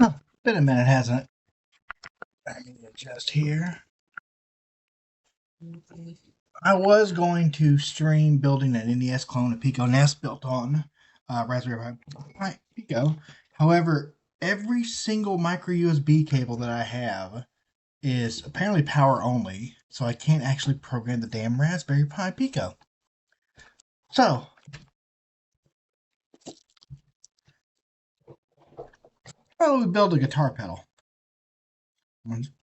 Oh, been a minute, hasn't it? Let me adjust here. I was going to stream building an NES clone of Pico Nest built on Raspberry Pi Pico. However, every single micro USB cable that I have is apparently power only, so I can't actually program the damn Raspberry Pi Pico. So, how do we build a guitar pedal?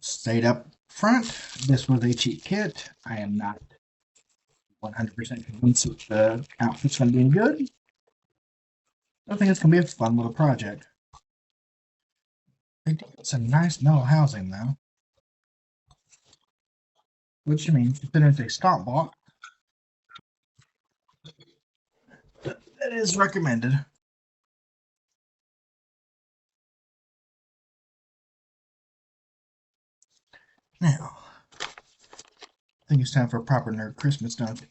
Stayed up front. This was a cheat kit. I am not 100% convinced that the outfit's going to be good. I think it's going to be a fun little project. It's a nice metal housing, though. Which means, considering it's a stomp block, that is recommended. Now, I think it's time for a proper nerd Christmas dunk.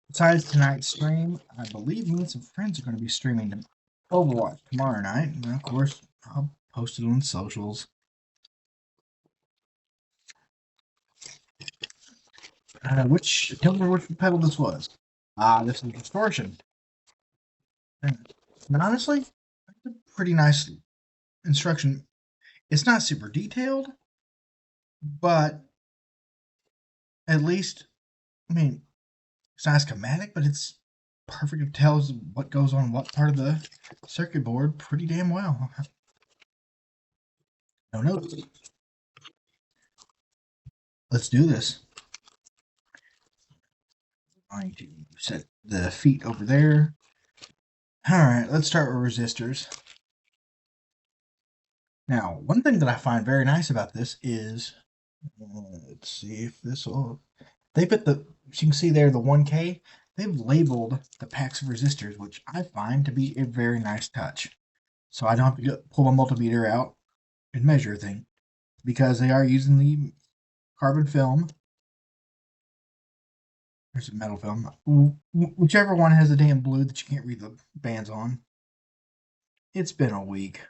Besides tonight's stream, I believe me and some friends are going to be streaming Overwatch tomorrow night. And of course, I'll post it on socials. Tell me which pedal this was. This is Distortion. And honestly, it's a pretty nice instruction. It's not super detailed, but at least, I mean, it's not schematic, but it's perfect. It tells what goes on what part of the circuit board pretty damn well. No notes. Let's do this. I'm going to set the feet over there. Alright, let's start with resistors. Now, one thing that I find very nice about this is, let's see if this will, they put the, as you can see there, the 1K, they've labeled the packs of resistors, which I find to be a very nice touch. So I don't have to pull my multimeter out and measure a thing, because they are using the carbon film. There's a metal film. Whichever one has the damn blue that you can't read the bands on. It's been a week.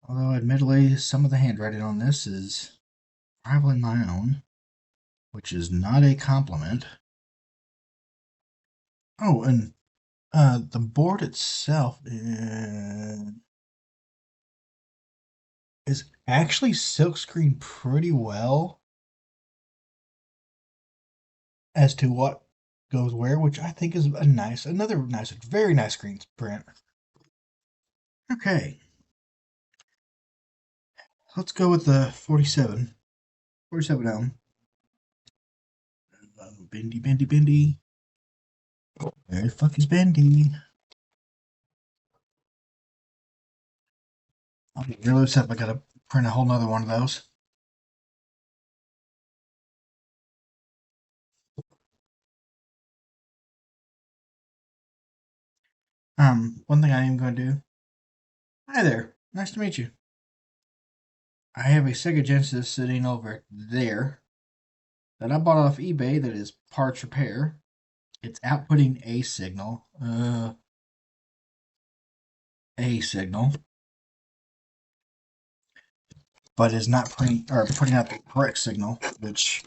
Although, admittedly, some of the handwriting on this is rivaling my own, which is not a compliment. Oh, and the board itself is is actually silkscreen pretty well as to what goes where, which I think is another nice, very nice screen print. Okay, let's go with the 47. 47 Bendy, bendy, bendy. Where the fuck is Bendy? I'll be really upset if I gotta print a whole nother one of those. One thing I am going to do. Hi there. Nice to meet you. I have a Sega Genesis sitting over there that I bought off eBay that is parts repair. It's outputting a signal. A signal. But is not putting out the correct signal, which,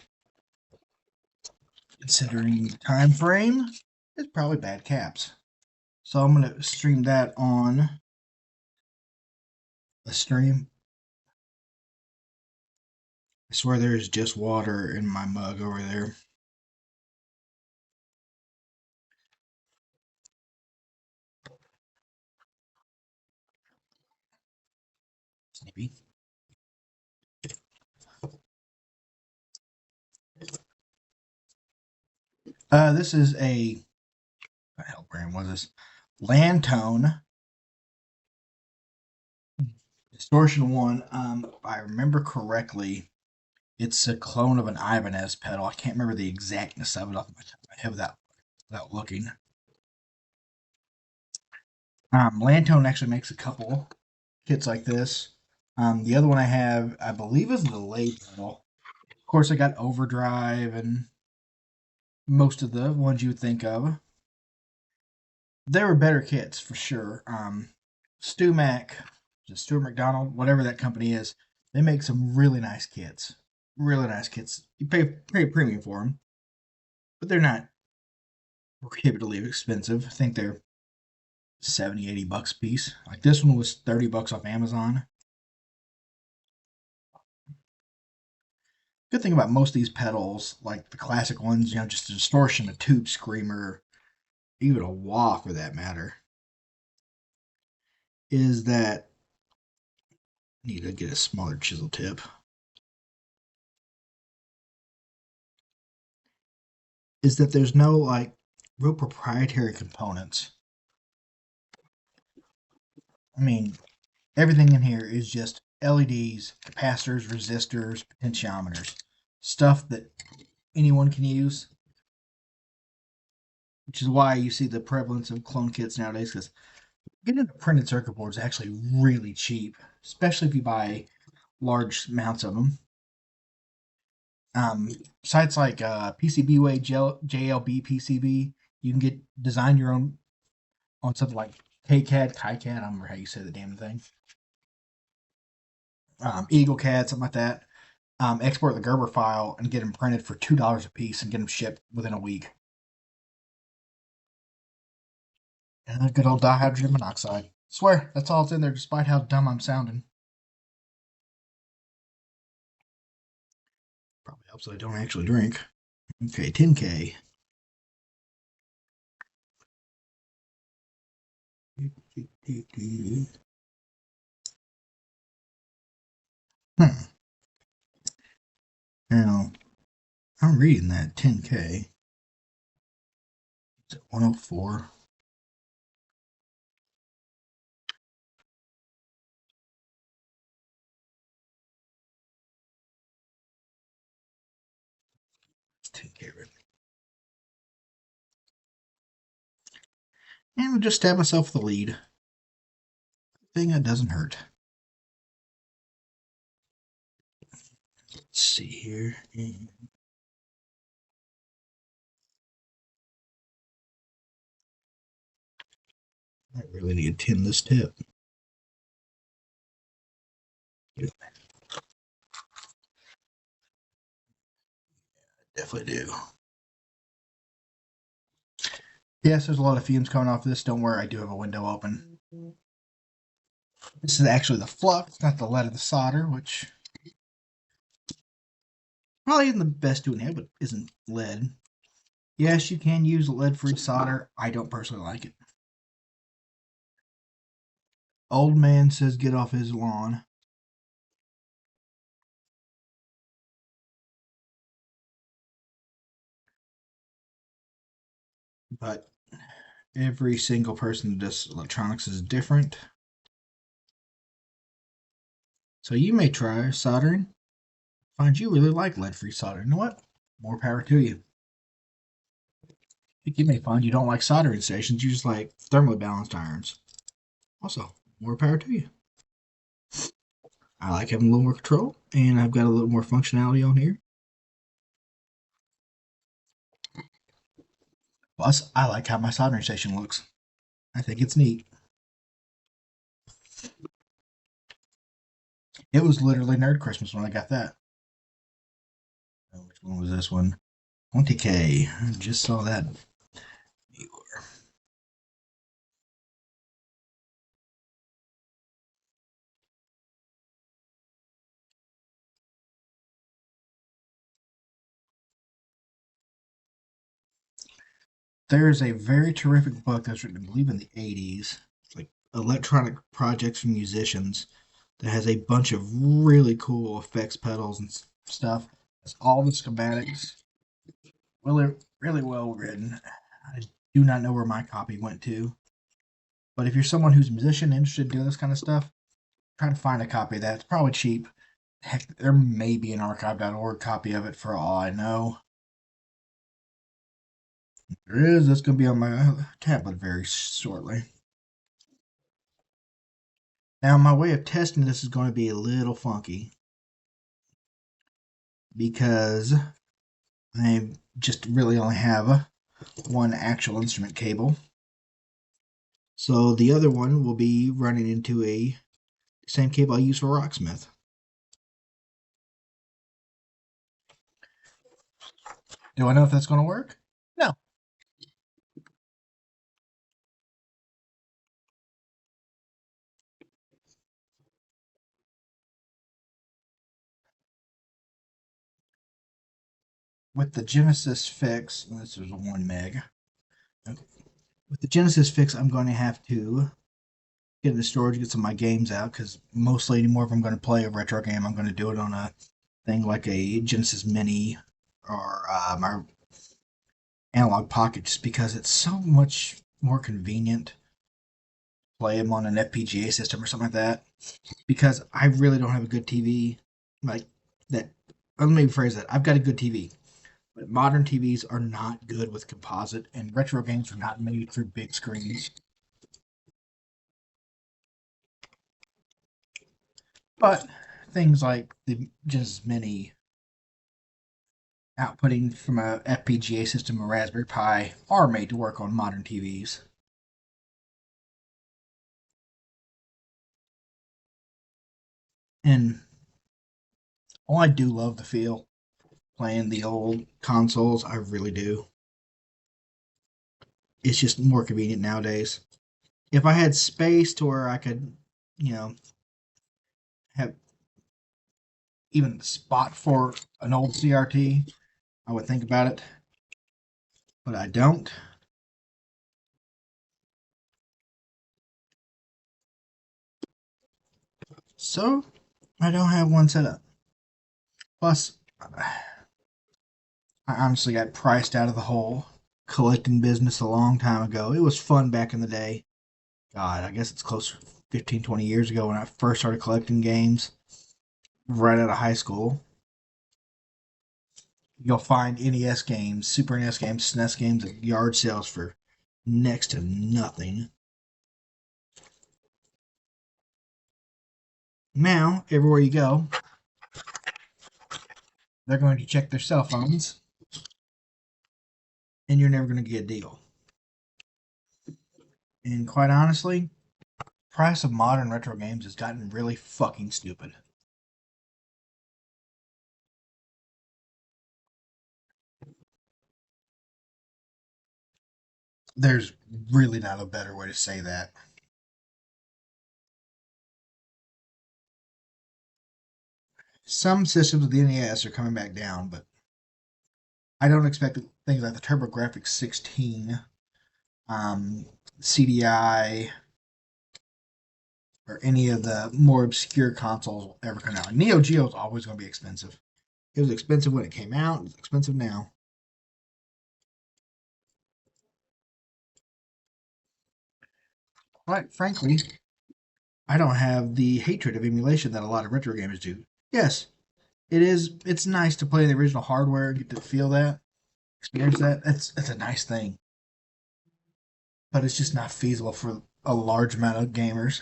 considering the time frame, is probably bad caps. So I'm going to stream that on a stream. I swear there is just water in my mug over there. Snippy. This is a, what the hell brand was this? Lantone Distortion 1. If I remember correctly, it's a clone of an Ibanez pedal. I can't remember the exactness of it off my top of my head without looking. Lantone actually makes a couple kits like this. The other one I have, I believe, is the delay pedal. Of course, I got overdrive and most of the ones you would think of. There were better kits for sure. Stuart McDonald, whatever that company is, they make some really nice kits. Really nice kits. You pay a premium for them, but they're not prohibitively expensive. I think they're 70, 80 bucks a piece. Like this one was 30 bucks off Amazon. Good thing about most of these pedals, like the classic ones, just a distortion, a tube screamer, even a wah for that matter, is that I need to get a smaller chisel tip. Is that there's no like real proprietary components. I mean, everything in here is just LEDs, capacitors, resistors, potentiometers, stuff that anyone can use. Which is why you see the prevalence of clone kits nowadays, because getting a printed circuit board is actually really cheap, especially if you buy large amounts of them. Sites like PCBWay, JLB PCB, you can design your own on something like KiCad, I don't remember how you say the damn thing. EagleCAD, something like that. Export the Gerber file and get them printed for $2 a piece and get them shipped within a week. And good old dihydrogen monoxide. Swear, that's all that's in there, despite how dumb I'm sounding. Probably helps that I don't actually drink. Okay, 10K. Now, I'm reading that 10K. It's at 104. It's 10K really. And we'll just stab myself with the lead. Thing that doesn't hurt. Let's see here. I really need to tin this tip. Definitely do. Yes, there's a lot of fumes coming off this. Don't worry, I do have a window open. This is actually the flux, not the lead of the solder, which probably isn't the best to inhibit, isn't lead. Yes, you can use lead-free solder. I don't personally like it. Old man says get off his lawn. But every single person that does electronics is different. So you may try soldering. Find you really like lead-free solder. You know what? More power to you. I think you may find you don't like soldering stations. You just like thermally balanced irons. Also, more power to you. I like having a little more control, and I've got a little more functionality on here. Plus, I like how my soldering station looks. I think it's neat. It was literally Nerd Christmas when I got that. Oh, which one was this one? 20K. I just saw that. There's a very terrific book that's written, I believe, in the 80s. It's like electronic projects for musicians that has a bunch of really cool effects pedals and stuff. It's all the schematics. Really, really well written. I do not know where my copy went to. But if you're someone who's a musician interested in doing this kind of stuff, try to find a copy of that. It's probably cheap. Heck, there may be an archive.org copy of it for all I know. There is. That's going to be on my tablet very shortly. Now, my way of testing this is going to be a little funky because I just really only have one actual instrument cable. So the other one will be running into a same cable I use for Rocksmith. Do I know if that's going to work? No. With the Genesis Fix, this is 1 meg. Okay. With the Genesis Fix, I'm going to have to get into storage, get some of my games out, because mostly anymore, if I'm going to play a retro game, I'm going to do it on a thing like a Genesis Mini or my Analog Pocket, just because it's so much more convenient to play them on an FPGA system or something like that. Because I really don't have a good TV like that. Let me rephrase that. I've got a good TV, but modern TVs are not good with composite, and retro games are not made for big screens. But things like the Genesis Mini outputting from a FPGA system or Raspberry Pi are made to work on modern TVs. And I do love the feel playing the old consoles. I really do. It's just more convenient nowadays. If I had space to where I could, you know, have even a spot for an old CRT, I would think about it. But I don't. So I don't have one set up. Plus, I honestly got priced out of the whole collecting business a long time ago. It was fun back in the day. God, I guess it's close to 15, 20 years ago when I first started collecting games right out of high school. You'll find NES games, Super NES games, SNES games at yard sales for next to nothing. Now, everywhere you go, they're going to check their cell phones, and you're never going to get a deal. And quite honestly, price of modern retro games has gotten really fucking stupid. There's really not a better way to say that. some systems of the NES are coming back down, but I don't expect things like the TurboGrafx 16, um, CDI, or any of the more obscure consoles will ever come out. Neo Geo is always going to be expensive. It was expensive when it came out. It's expensive now. Quite frankly, I don't have the hatred of emulation that a lot of retro gamers do. Yes, it is. It's nice to play the original hardware, get to feel that, experience that. It's a nice thing, but it's just not feasible for a large amount of gamers.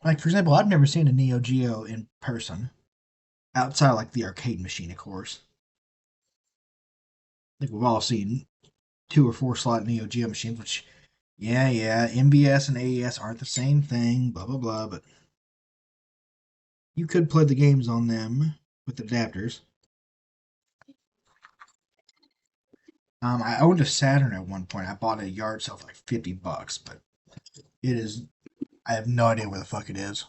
Like for example, I've never seen a Neo Geo in person outside of, like the arcade machine, of course. I think we've all seen 2 or 4 slot Neo Geo machines, which yeah, MBS and AES aren't the same thing, blah blah blah, but you could play the games on them with adapters. I owned a Saturn at one point. I bought a yard sale for like $50, but it is. I have no idea where the fuck it is.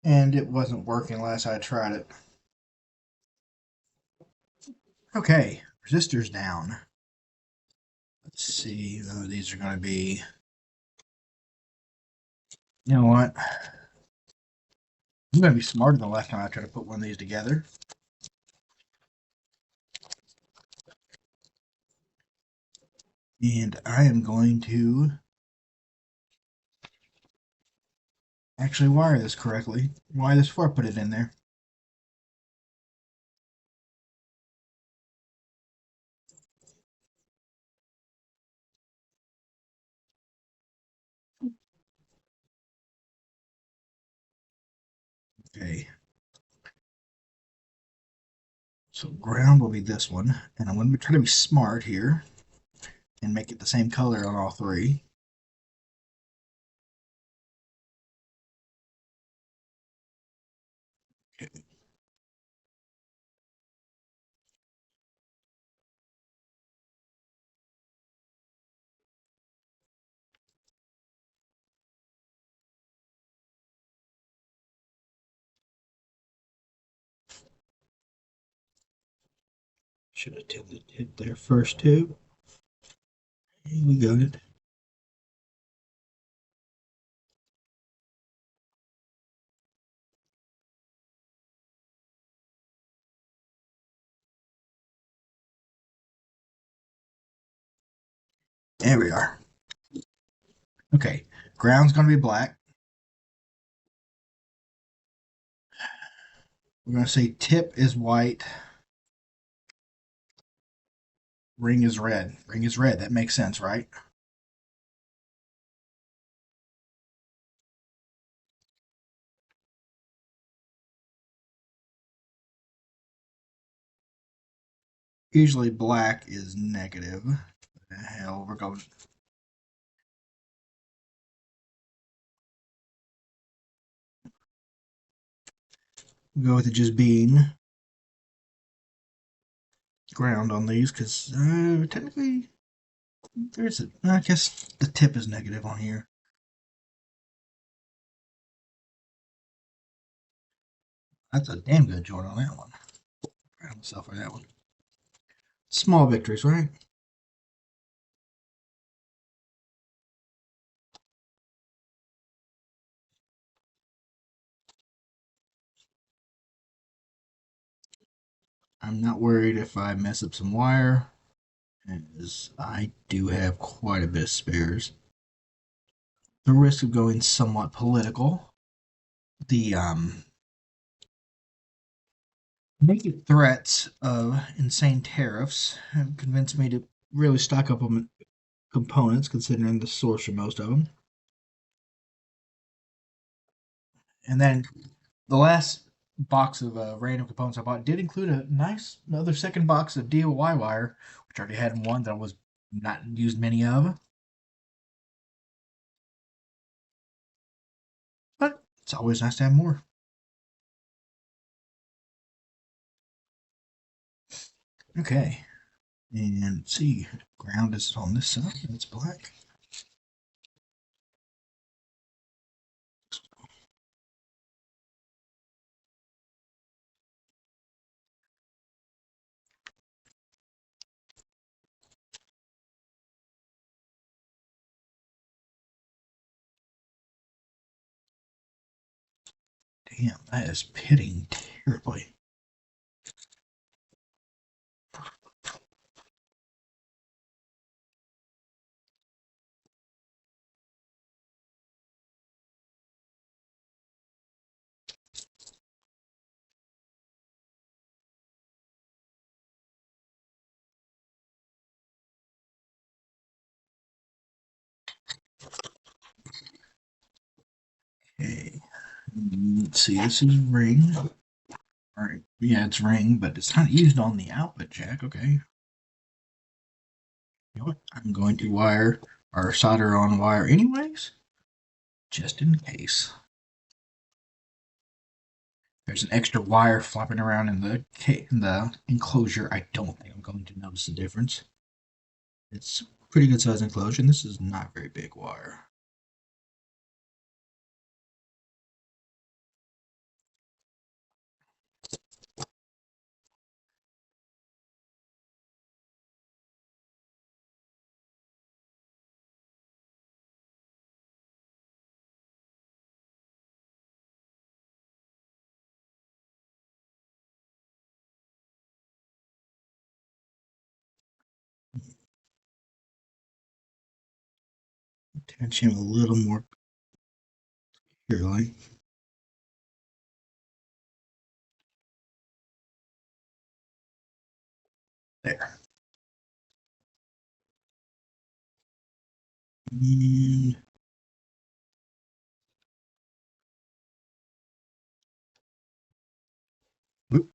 And it wasn't working last I tried it. Okay, resistors down. Let's see. Oh, these are going to be. You know what? I'm going to be smarter than the last time I tried to put one of these together. And I am going to actually wire this correctly. Wire this before I put it in there. Okay. So ground will be this one. And I'm going to try to be smart here and make it the same color on all three. Okay. Should have tilted it there first too. We got it. There we are. Okay, ground's going to be black. We're going to say tip is white. Ring is red. Ring is red. That makes sense, right? Usually black is negative. What the hell, we're going. We'll go with it just being ground on these because technically there's a. I guess the tip is negative on here. That's a damn good joint on that one. Proud of myself for that one. Small victories, right? I'm not worried if I mess up some wire, as I do have quite a bit of spares. The risk of going somewhat political, the naked threats of insane tariffs have convinced me to really stock up on components, considering the source of most of them. And then the last box of random components I bought did include a nice another second box of DIY wire, which I already had one that I was not used many of. But it's always nice to have more. Okay. And let's see. ground is on this side. It's black. Damn, that is pitting terribly. Okay. Let's see, this is ring. Alright, yeah, it's ring, but it's not used on the output jack, okay. You know what? I'm going to wire or solder on wire anyways, just in case. There's an extra wire flopping around in the enclosure. I don't think I'm going to notice the difference. It's a pretty good size enclosure, and this is not very big wire. Attach him a little more clearly. There. And whoop.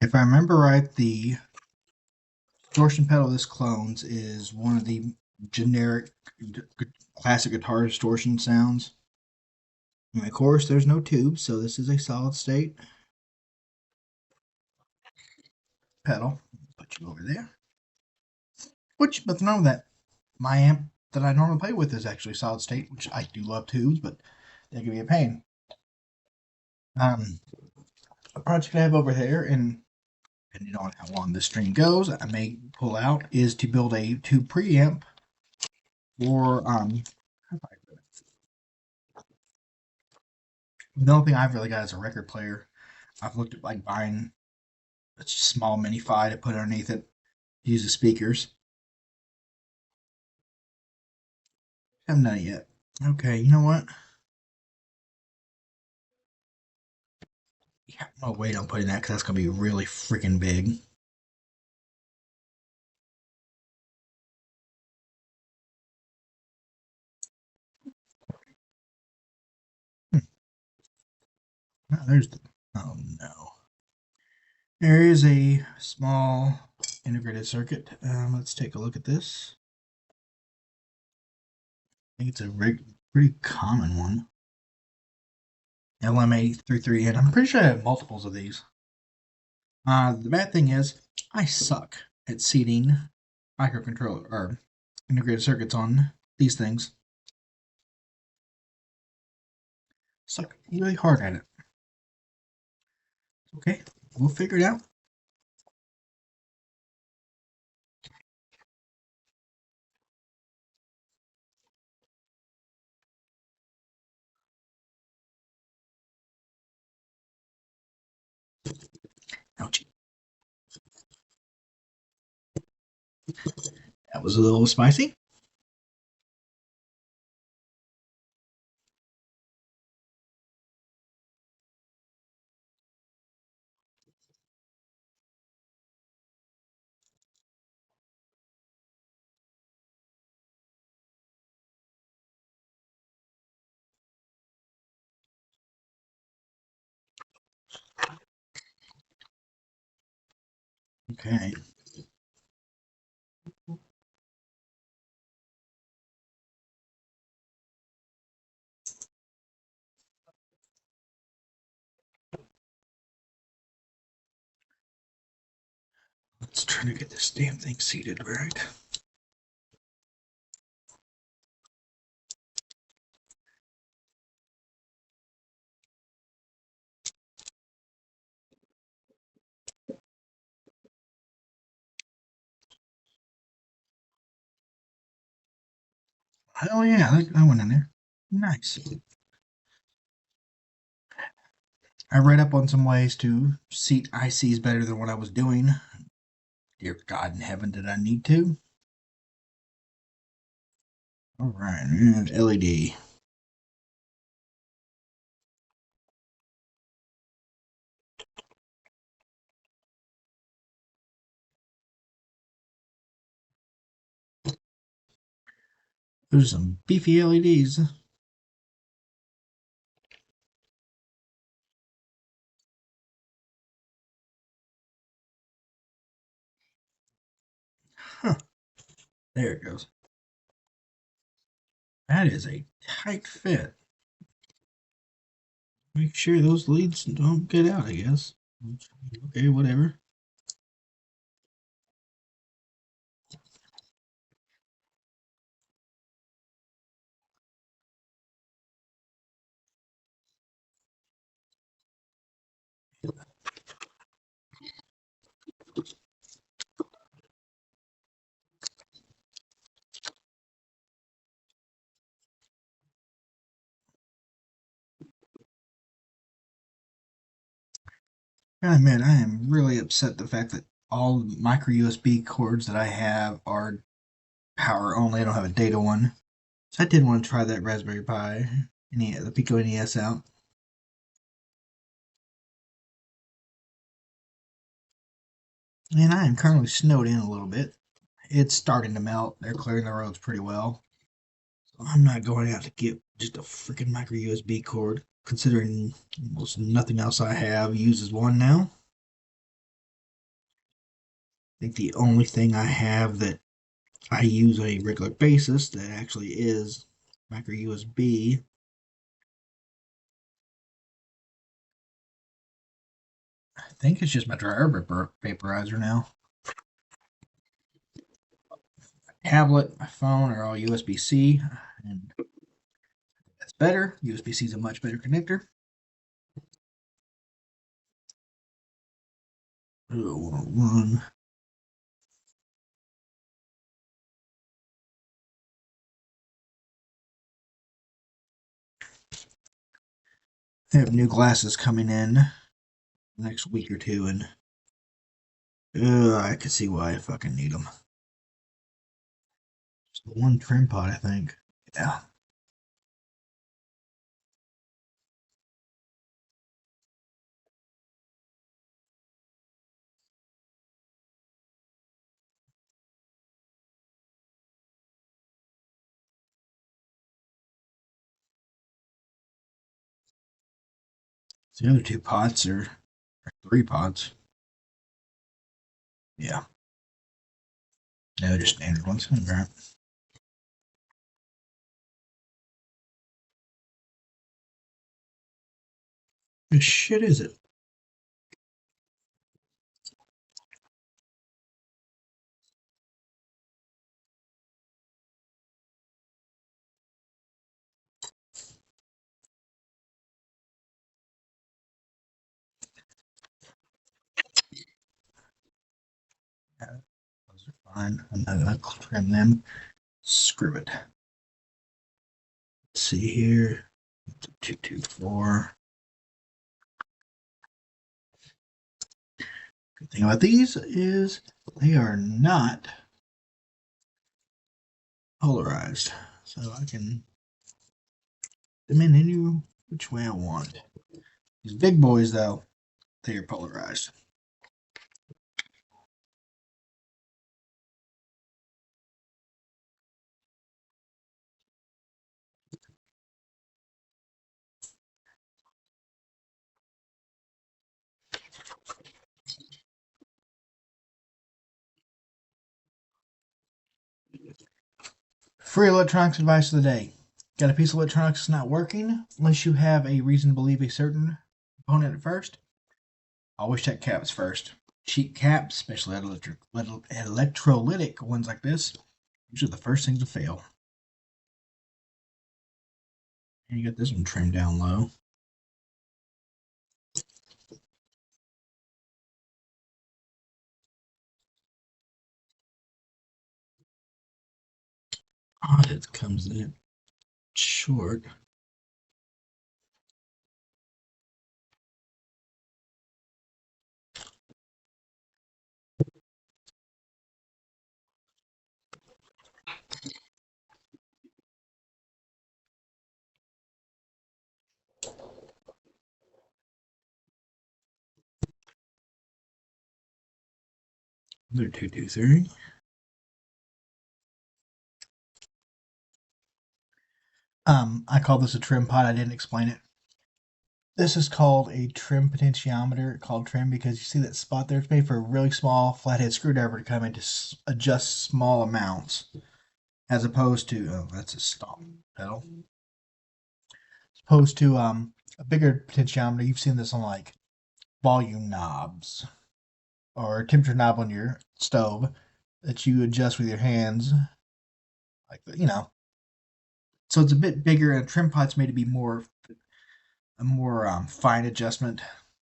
If I remember right, the distortion pedal this clones is one of the generic classic guitar distortion sounds. And of course, there's no tube, so this is a solid state pedal. Put you over there. Which, but know that my amp that I normally play with is actually solid state, which I do love tubes, but they can be a pain. A project I have over there, and depending on how long this stream goes, I may pull out, is to build a tube preamp for the only thing I've really got is a record player. I've looked at like buying a small mini fi to put underneath it, use the speakers. Haven't done it yet. Okay, you know what? Yeah, I'm gonna wait on putting that because that's gonna be really freaking big. Oh, there's the. Oh no. There is a small integrated circuit. Let's take a look at this. I think it's a pretty common one. LM833N. I'm pretty sure I have multiples of these. The bad thing is, I suck at seating microcontroller or integrated circuits on these things. Suck really hard at it. Okay, we'll figure it out. Ouchie. That was a little spicy. Okay. Let's try to get this damn thing seated right. Oh yeah, that went in there. Nice. I read up on some ways to seat ICs better than what I was doing. Dear God in heaven, did I need to? All right, and LED. Those are some beefy LEDs. Huh. There it goes. That is a tight fit. Make sure those leads don't get out, I guess. Okay, whatever. I admit, I am really upset the fact that all micro USB cords that I have are power only. I don't have a data one. So I did want to try that Raspberry Pi, the Pico NES out. And I am currently snowed in a little bit. It's starting to melt. They're clearing the roads pretty well. So I'm not going out to get just a freaking micro USB cord, considering almost nothing else I have uses one now. I think the only thing I have that I use on a regular basis that actually is micro USB. I think it's just my dryer vaporizer now. My tablet, my phone are all USB-C, and that's better. USB-C is a much better connector. Run. I have new glasses coming in next week or two, and I can see why I fucking need them. Just the one trim pot, I think. Yeah. The other two pots are three pots. Yeah. No, they're just standard ones. Right. What shit is it? Those are fine. I'm not gonna trim them. Screw it. Let's see here. 224. Good thing about these is they are not polarized. So I can them in any which way I want. These big boys though, they are polarized. Free electronics advice of the day. Got a piece of electronics that's not working? Unless you have a reason to believe a certain component at first, always check cabinets first. cheap caps, especially electrolytic ones like this, usually the first things to fail. And you got this one trimmed down low. Oh, it comes in short. They're 223. I call this a trim pot. I didn't explain it. This is called a trim potentiometer, called trim because you see that spot there? It's made for a really small flathead screwdriver to come in to adjust small amounts, as opposed to, oh, that's a stop pedal. As opposed to a bigger potentiometer. You've seen this on like volume knobs or temperature knob on your stove that you adjust with your hands, like So it's a bit bigger, and a trim pot's made to be a more fine adjustment,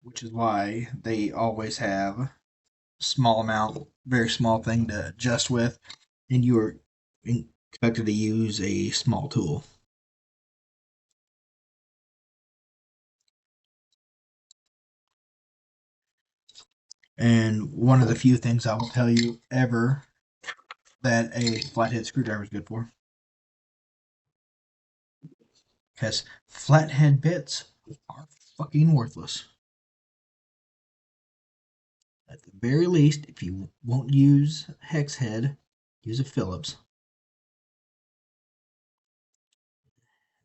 which is why they always have a small amount, very small thing to adjust with, and you are expected to use a small tool. And one of the few things I will tell you ever that a flathead screwdriver is good for. Because flathead bits are fucking worthless. At the very least, if you won't use hex head, use a Phillips.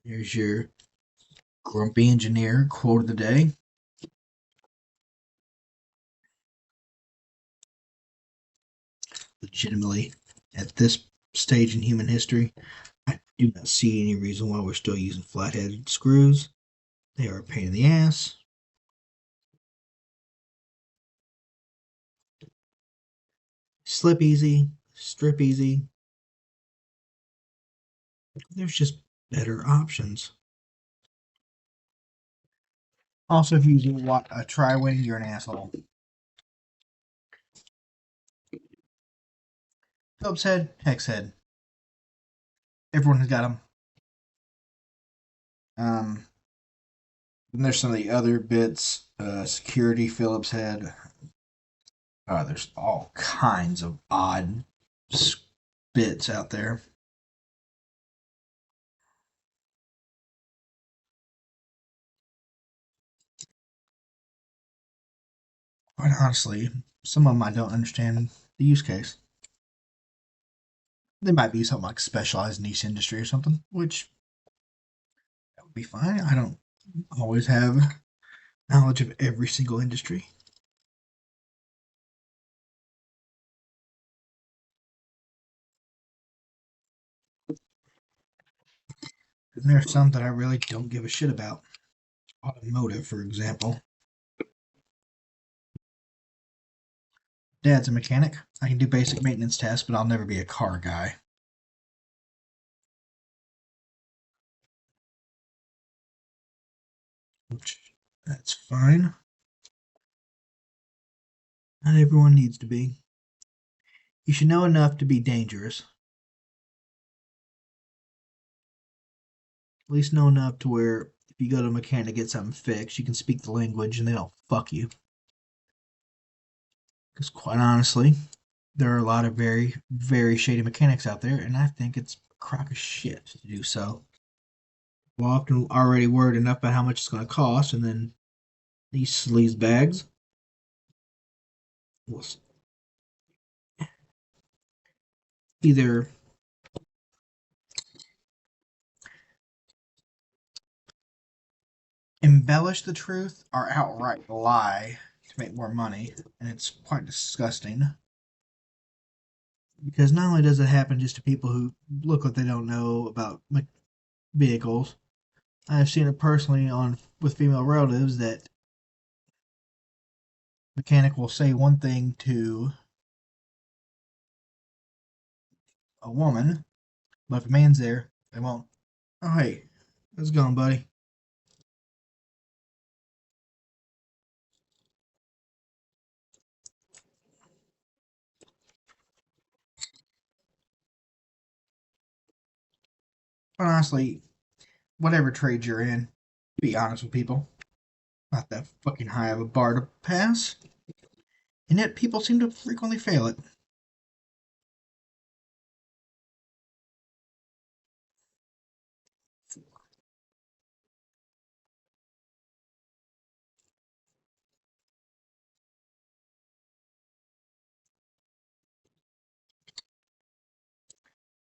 There's your grumpy engineer quote of the day. Legitimately, at this stage in human history, I do not see any reason why we're still using flathead screws. They are a pain in the ass. Slip easy, strip easy. There's just better options. Also, if you're using a tri-wing, you're an asshole. Phillips head, hex head. Everyone has got them. Then there's some of the other bits. Security Phillips head. There's all kinds of odd bits out there. Quite honestly, some of them I don't understand the use case. They might be something like specialized niche industry or something, which that would be fine. I don't always have knowledge of every single industry. And there are some that I really don't give a shit about. Automotive, for example. Dad's a mechanic. I can do basic maintenance tasks, but I'll never be a car guy. Which, that's fine. Not everyone needs to be. You should know enough to be dangerous. At least know enough to where if you go to a mechanic to get something fixed, you can speak the language and they don't fuck you. Because quite honestly, there are a lot of very, very shady mechanics out there, and I think it's a crock of shit to do so. We're often already worried enough about how much it's going to cost, and then these sleaze bags will either embellish the truth or outright lie to make more money, and it's quite disgusting. Because not only does it happen just to people who look like they don't know about vehicles, I've seen it personally on with female relatives that Mechanic will say one thing to a woman, but if a man's there, they won't. Oh, hey, how's it going, buddy? But honestly, whatever trade you're in, be honest with people. Not that fucking high of a bar to pass. And yet people seem to frequently fail it.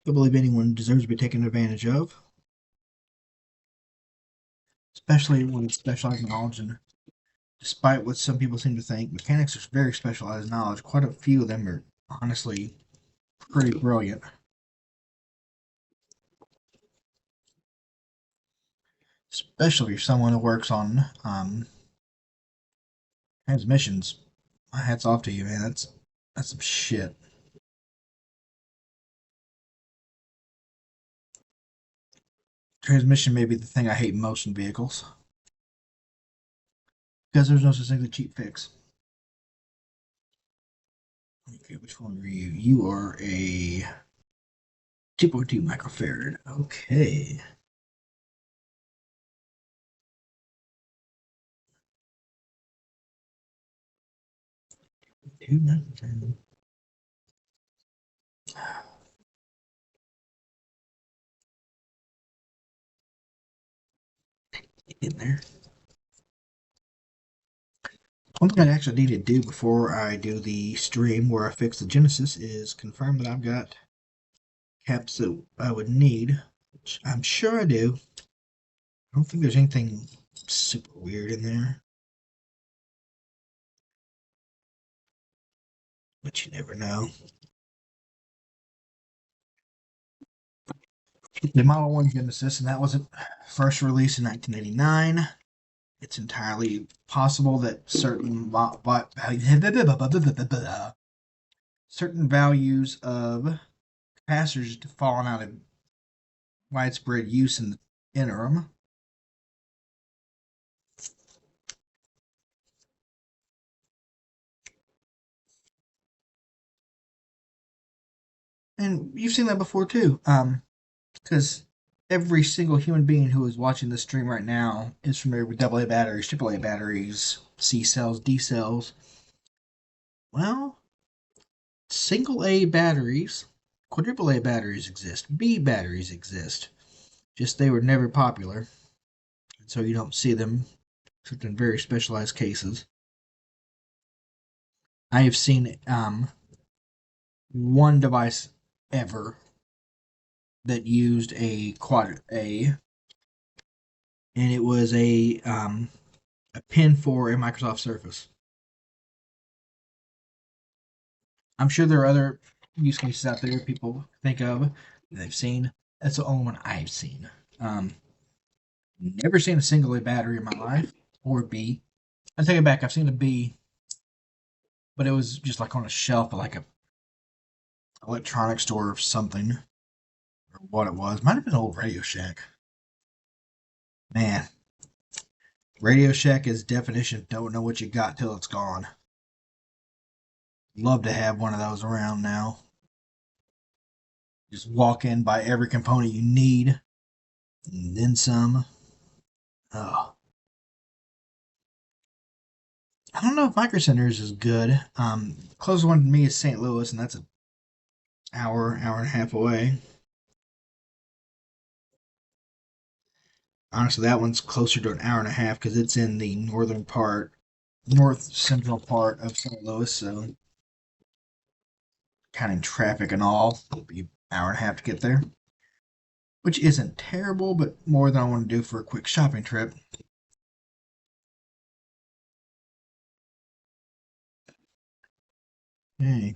I believe anyone deserves to be taken advantage of, especially with specialized knowledge. And despite what some people seem to think, mechanics are very specialized knowledge. Quite a few of them are honestly pretty brilliant, especially if you're someone who works on transmissions. My hat's off to you, man. That's some shit. Transmission may be the thing I hate most in vehicles because there's no such thing as a cheap fix. Okay, which one are you? You are a 2.2 microfarad. Okay. 2 microfarad. In there. One thing I actually need to do before I do the stream where I fix the Genesis is confirm that I've got caps that I would need, which I'm sure I do. I don't think there's anything super weird in there, but you never know. The Model 1 Genesis, and that was first released in 1989. It's entirely possible that certain values of capacitors have fallen out of widespread use in the interim. And you've seen that before too. Because every single human being who is watching this stream right now is familiar with AA batteries, AAA batteries, C cells, D cells. Well, single A batteries, quadruple A batteries exist, B batteries exist. Just they were never popular, and so you don't see them except in very specialized cases. I have seen one device ever that used a quad A, and it was a pin for a Microsoft Surface. I'm sure there are other use cases out there people think of that they've seen. That's the only one I've seen. Never seen a single A battery in my life, or B. I take it back. I've seen a B, but it was just like on a shelf at like a electronics store or something, or what it was. Might have been an old Radio Shack. Man, Radio Shack is definition. Don't know what you got till it's gone. Love to have one of those around now. Just walk in, buy every component you need, and then some. Oh, I don't know if Micro Centers is good. Closest one to me is St. Louis, and that's an hour and a half away. Honestly, that one's closer to an hour and a half because it's in the north central part of St. Louis. So, counting traffic and all, it'll be an hour and a half to get there, which isn't terrible, but more than I want to do for a quick shopping trip. Hey,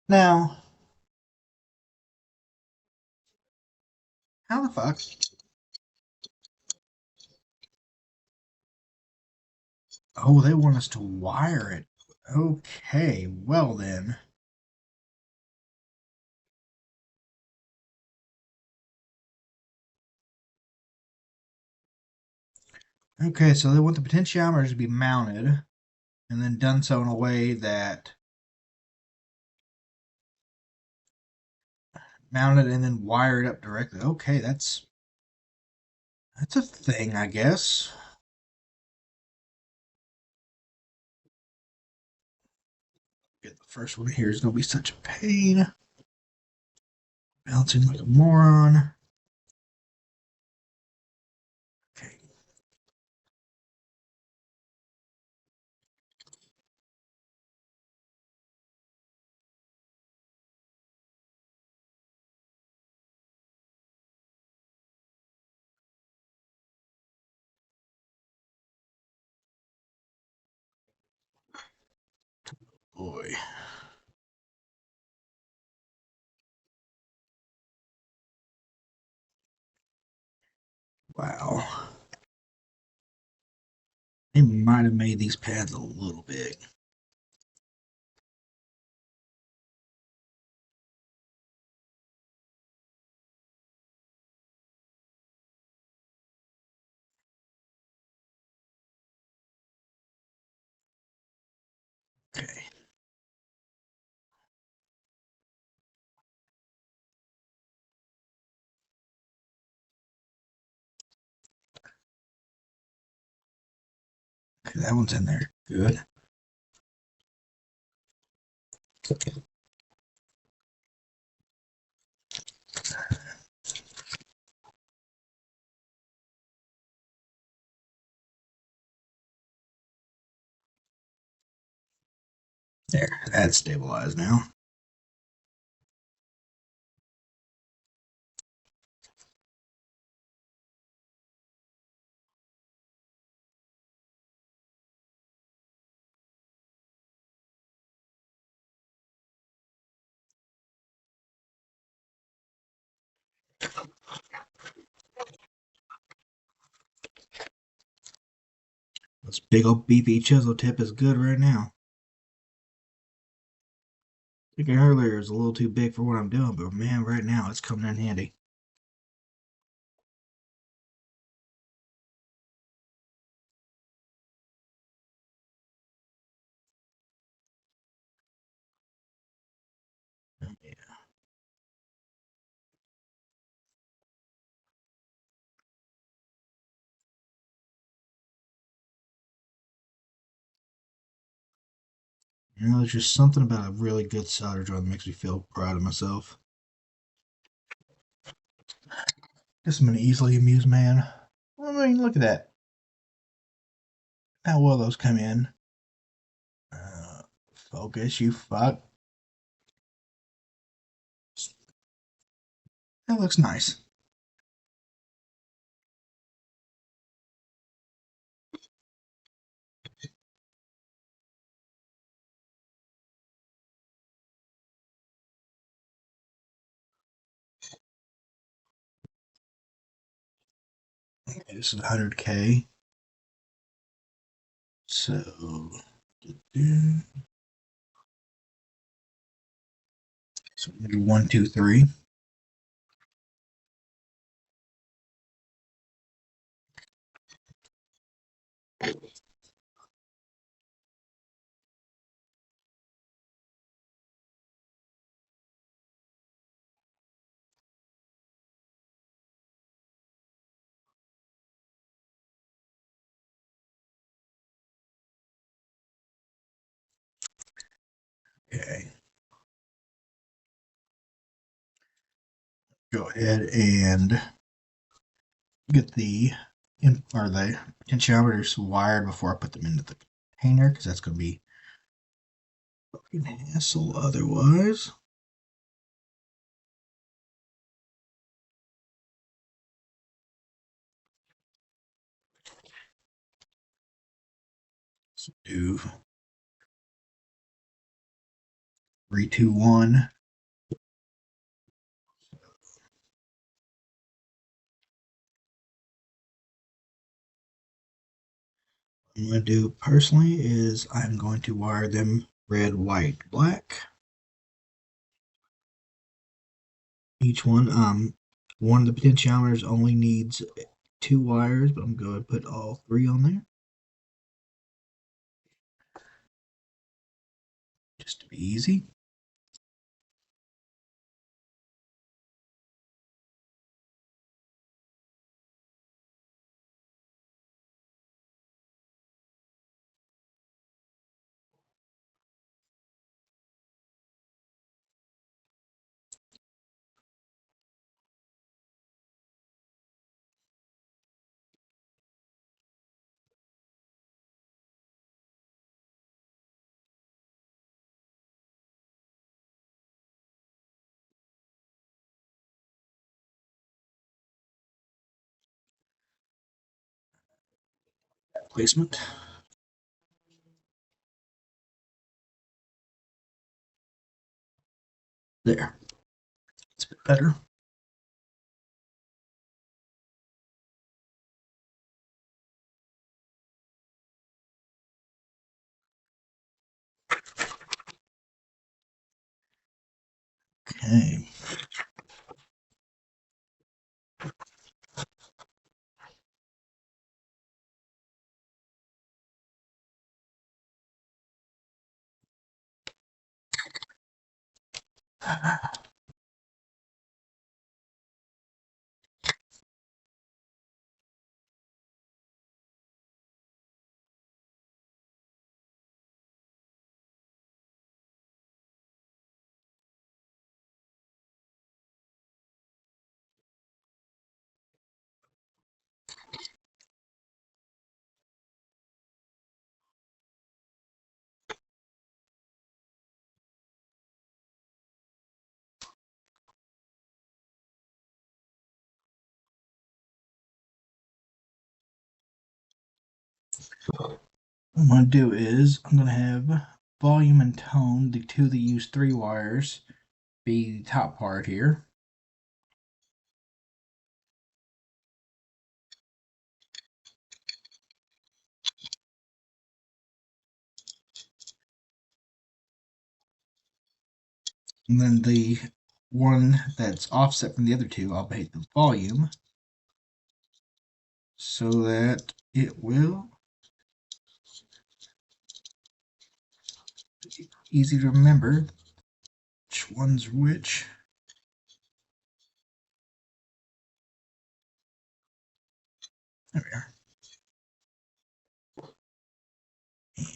Now, how the fuck? Oh, they want us to wire it. Okay, well then. Okay, so they want the potentiometers to be mounted and then done so in a way that mounted and then wired up directly. Okay, that's a thing, I guess. Get the first one here is gonna be such a pain. Bouncing like a moron. Okay. Boy. Wow. They might have made these pads a little big. Okay. Okay, that one's in there. Good. There. That's stabilized now. This big old beefy chisel tip is good right now. Thinking earlier it was a little too big for what I'm doing, but man, right now it's coming in handy. Yeah. You know, there's just something about a really good solder joint that makes me feel proud of myself. Guess I'm an easily amused man. I mean, look at that. How well those come in. Focus, you fuck. That looks nice. Okay, this is 100K. So, so maybe 1, 2, 3. Okay. Go ahead and get the or the potentiometers wired before I put them into the container because that's going to be fucking hassle otherwise. So do 3, 2, 1. What I'm going to do personally is I'm going to wire them red, white, black. Each one of the potentiometers only needs 2 wires, but I'm going to put all 3 on there. Just to be easy. Placement. There. It's a bit better. Okay. What I'm going to do is I'm going to have volume and tone, the two that use 3 wires, be the top part here. And then the one that's offset from the other two, I'll make the volume so that it will be easy to remember which one's which. There we are. And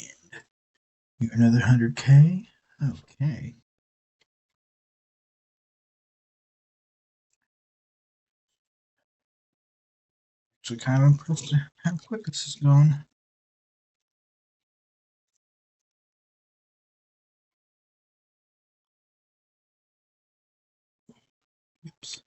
you're another 100K. Okay. So kind of impressed how quick this is going. Oops.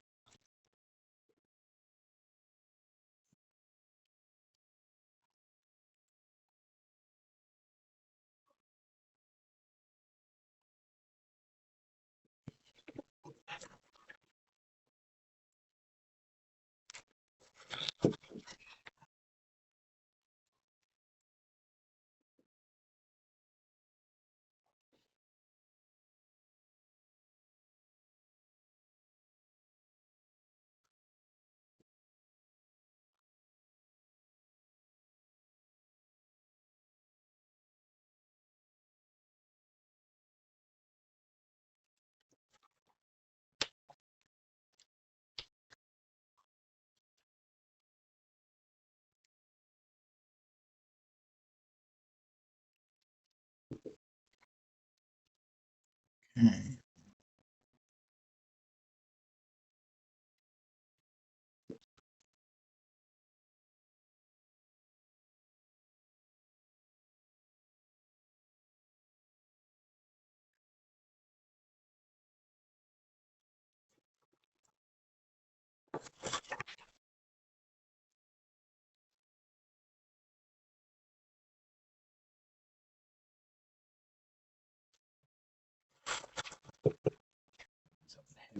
Okay.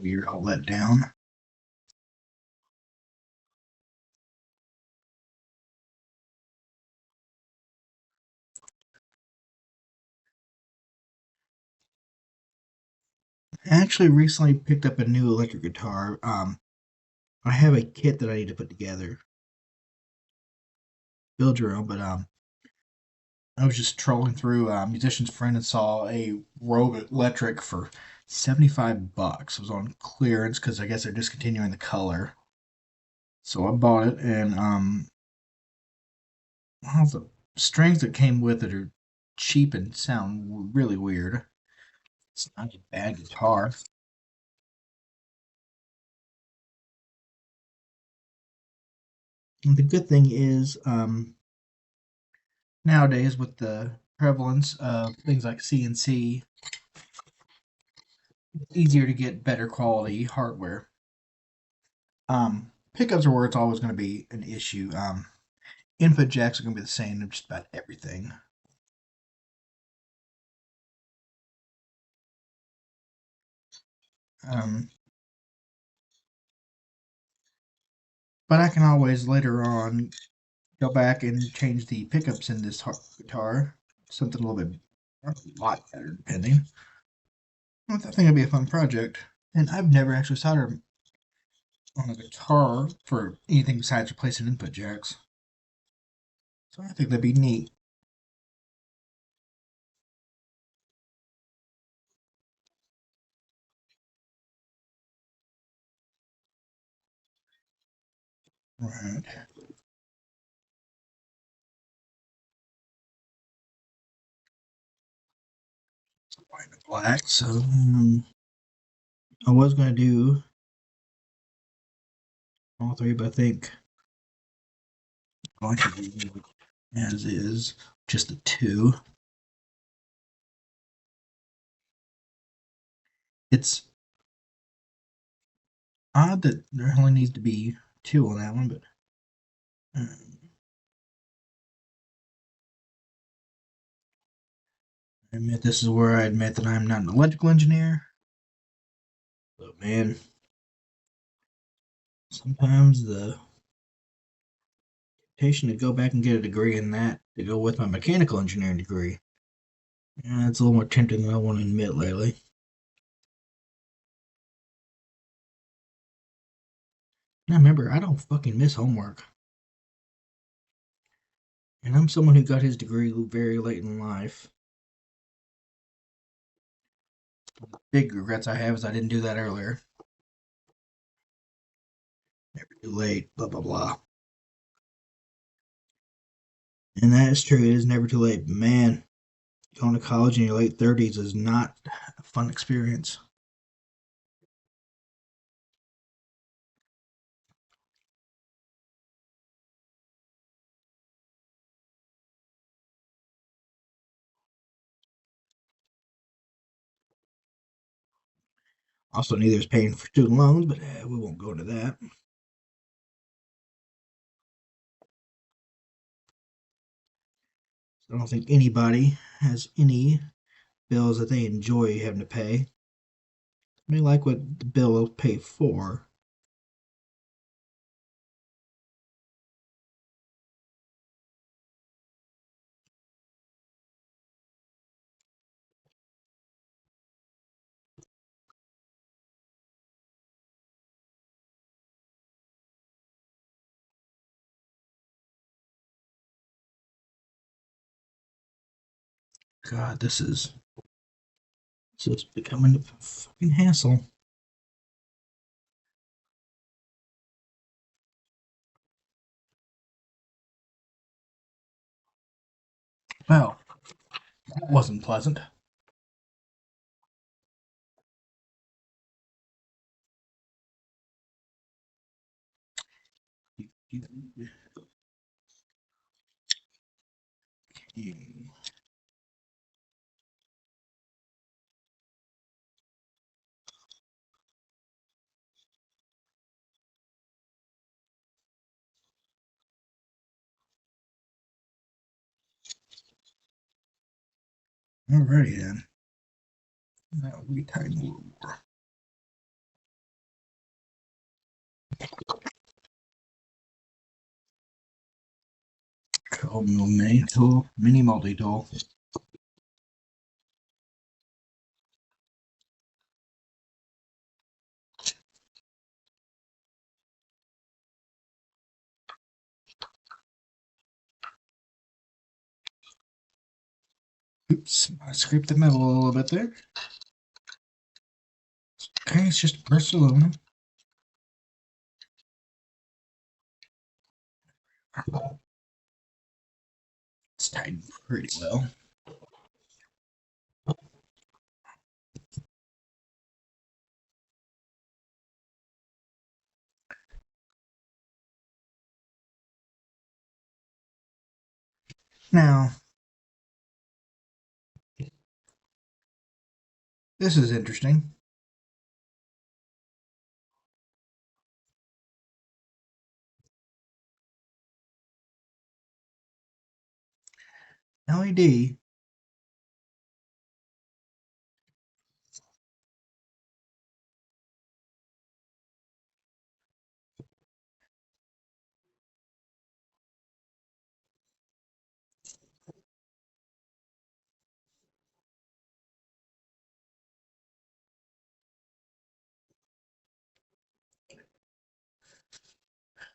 You're all let down. I actually recently picked up a new electric guitar. I have a kit that I need to put together, build your own. But I was just trolling through Musician's Friend and saw a Rogue Electric for $75. It was on clearance because I guess they're discontinuing the color. So I bought it, and all the strings that came with it are cheap and sound really weird. It's not a bad guitar. And the good thing is, nowadays with the prevalence of things like CNC, it's easier to get better quality hardware. Pickups are where it's always going to be an issue. Input jacks are going to be the same in just about everything. Um, but I can always later on go back and change the pickups in this guitar. Something a little bit, a lot better, depending. I think it'd be a fun project. And I've never actually soldered on a guitar for anything besides replacing input jacks. So I think that'd be neat. Right. White and black. So I was going to do all three, but I think I should leave it as is, just the two. It's odd that there only needs to be two on that one, but I admit this is where I admit that I'm not an electrical engineer. But man, sometimes the temptation to go back and get a degree in that to go with my mechanical engineering degree, yeah, it's a little more tempting than I want to admit lately. Now remember, I don't fucking miss homework. And I'm someone who got his degree very late in life. Big regrets I have is I didn't do that earlier. Never too late, blah, blah, blah. And that is true. It is never too late. But man, going to college in your late 30s is not a fun experience. Also, neither is paying for student loans, but we won't go into that. So I don't think anybody has any bills that they enjoy having to pay. I mean, like what the bill will pay for. God, this is becoming a fucking hassle. Well, that wasn't pleasant. Alrighty then. Now we tighten a little more. particle mini tool, mini multi-tool. Oops, I scraped the metal a little bit there. Okay, it's just brushed aluminum. It's tightened pretty well. Now, this is interesting. LED.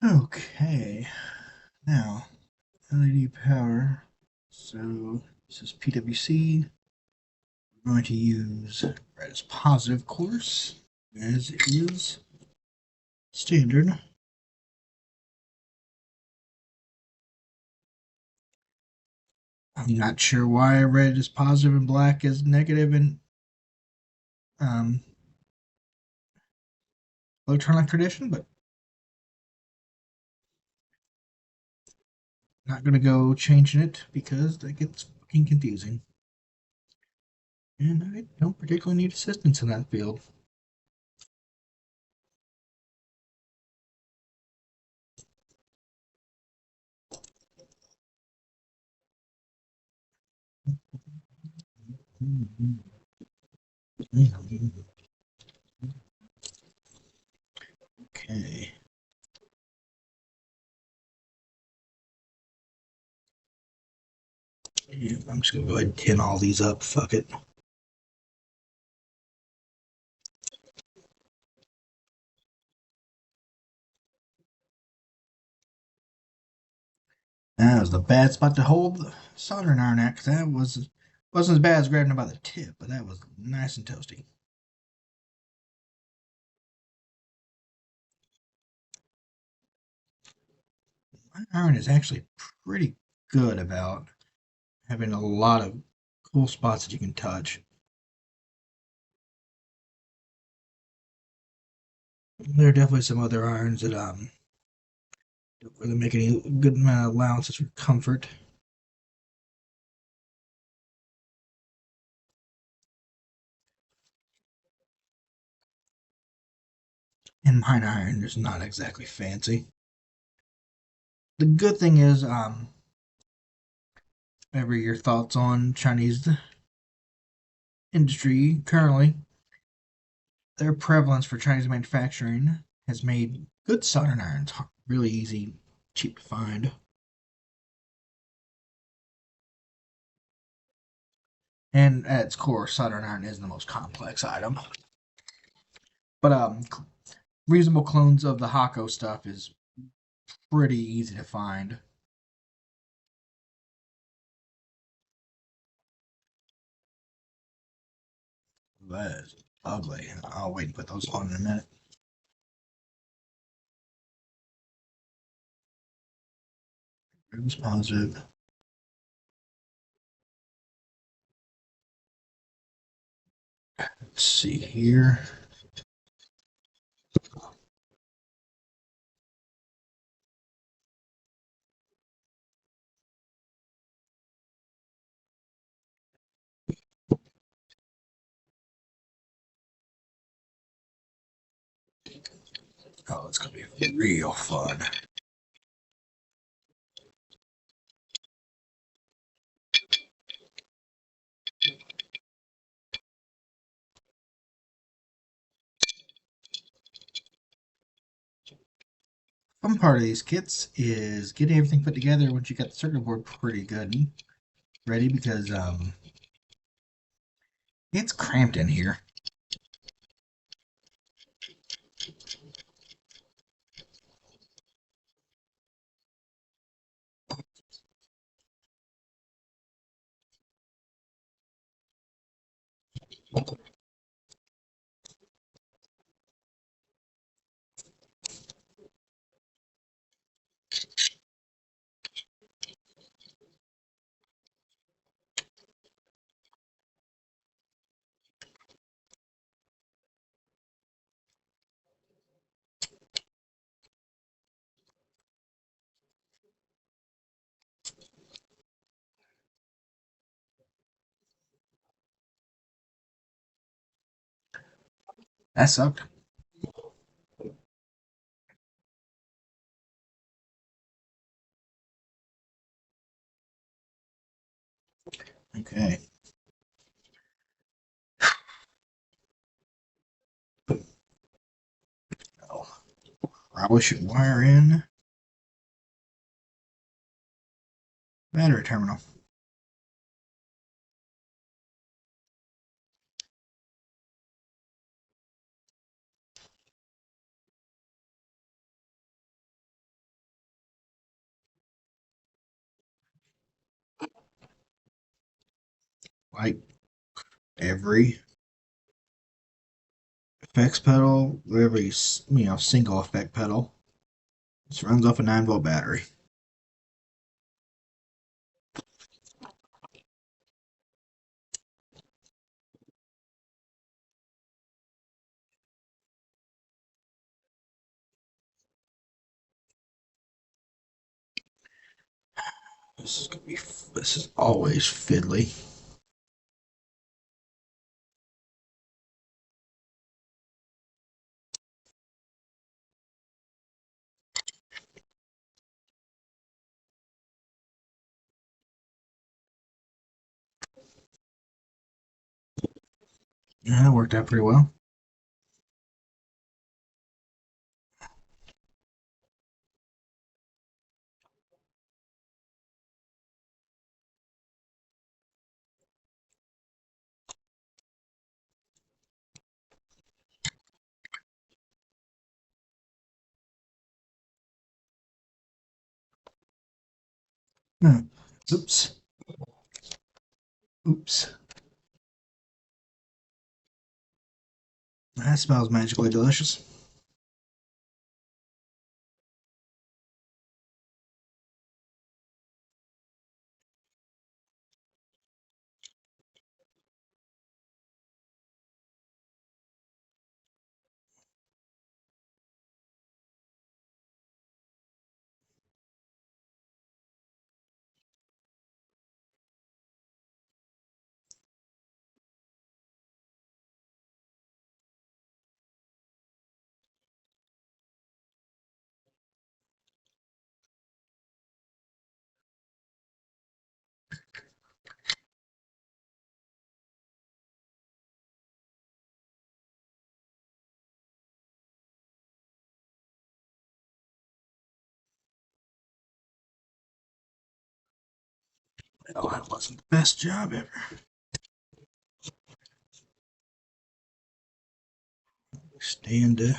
Okay, now LED power. So this is PWC. We're going to use red as positive, of course, as is standard. I'm not sure why red is positive and black is negative in um, electronic tradition, but not gonna go changing it because that gets fucking confusing. And I don't particularly need assistance in that field. Okay. Yeah, I'm just gonna go ahead and tin all these up. Fuck it. That was the bad spot to hold the soldering iron at, 'cause that wasn't as bad as grabbing it by the tip, but that was nice and toasty. My iron is actually pretty good about having a lot of cool spots that you can touch. There are definitely some other irons that don't really make any good amount of allowances for comfort. And mine iron is not exactly fancy. The good thing is, ever your thoughts on Chinese industry currently, their prevalence for Chinese manufacturing has made good soldering irons really easy, cheap to find. And at its core, soldering iron is the most complex item. But reasonable clones of the Hako stuff is pretty easy to find. That is ugly. I'll wait and put those on in a minute. It was positive. Let's see here. Oh, it's gonna be real fun. fun part of these kits is getting everything put together once you got the circuit board pretty good and ready, because it's cramped in here. That sucked. Okay. Oh, probably should wire in battery terminal. Like every effects pedal, every single effect pedal, this runs off a 9-volt battery. This is always fiddly. Yeah, that worked out pretty well. Hmm. Oops. Oops. That smells magically delicious. Well, that wasn't the best job ever. Stand up.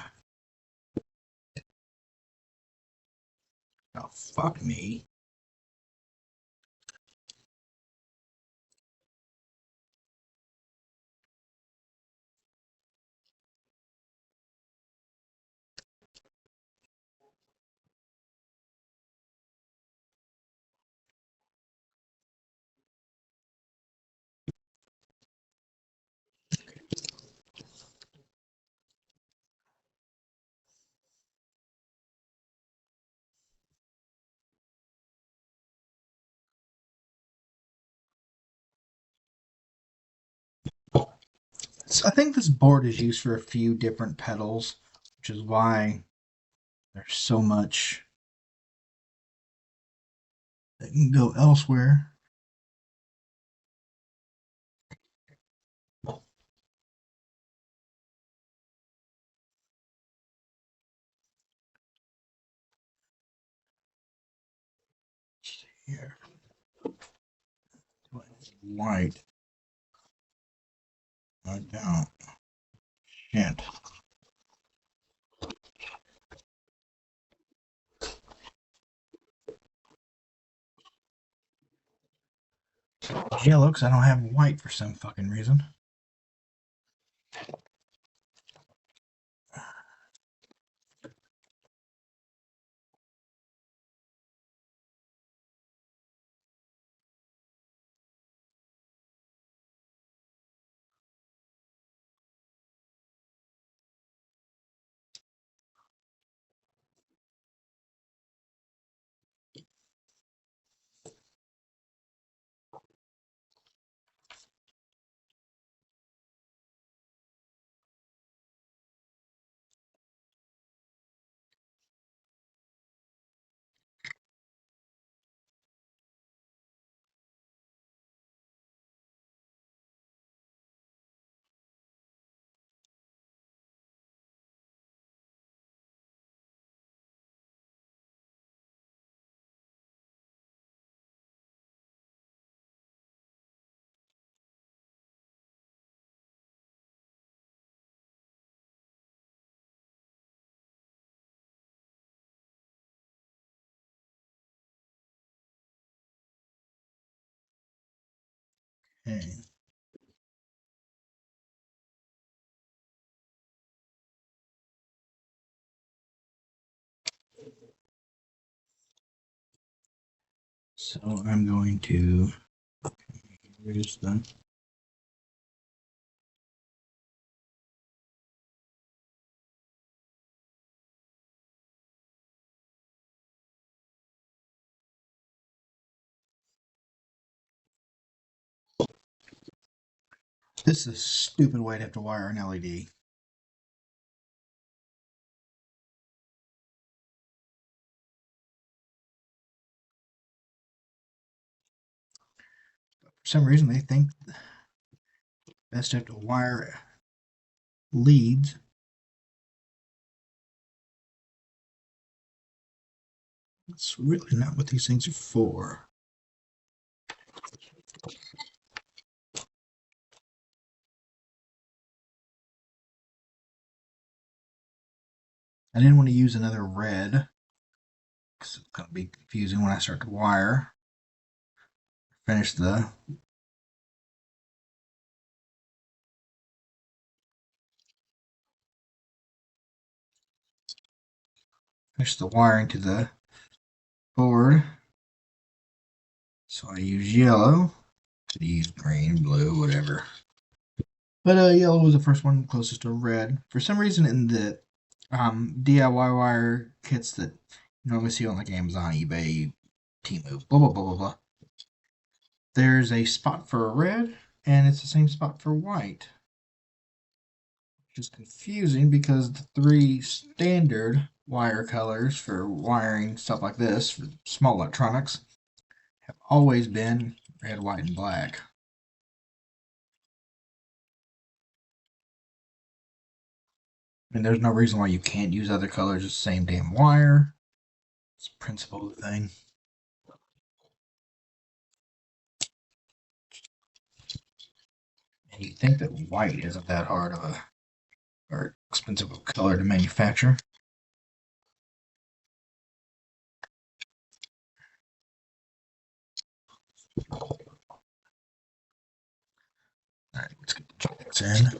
Oh, fuck me. So I think this board is used for a few different pedals, which is why there's so much that can go elsewhere. here. White. I don't. Shit. Yellow, because I don't have white for some fucking reason. Okay. So I'm going to use the This is a stupid way to have to wire an LED. For some reason, they think best to have to wire leads. That's really not what these things are for. I didn't want to use another red because it's going to be confusing when I start to wire. Finish the wiring to the board. So I use yellow. Could use green, blue, whatever. But yellow was the first one closest to red. For some reason, in the DIY wire kits that you normally see on like Amazon, eBay, Temu, blah blah blah blah blah, there's a spot for red, and it's the same spot for white. Which is confusing because the three standard wire colors for wiring stuff like this for small electronics have always been red, white, and black. I mean, there's no reason why you can't use other colors, the same damn wire. It's the principle of the thing. And you think that white isn't that hard of a or expensive of a color to manufacture. Alright, let's get the chocolates in.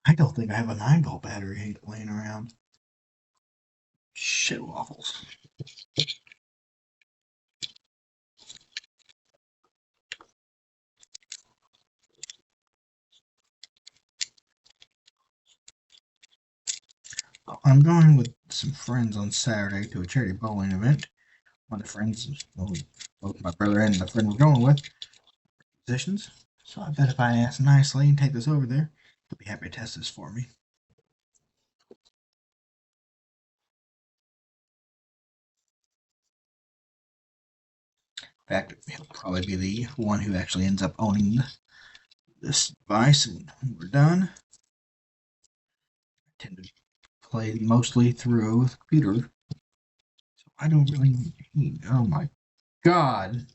I don't think I have a 9-volt battery laying around. Shit waffles. I'm going with some friends on Saturday to a charity bowling event. One of the friends, well, both my brother and the friend we're going with, musicians. So I bet if I ask nicely and take this over there, they'll be happy to test this for me. In fact, he'll probably be the one who actually ends up owning this device, and when we're done, I tend to play mostly through the computer, so I don't really need. Oh my god!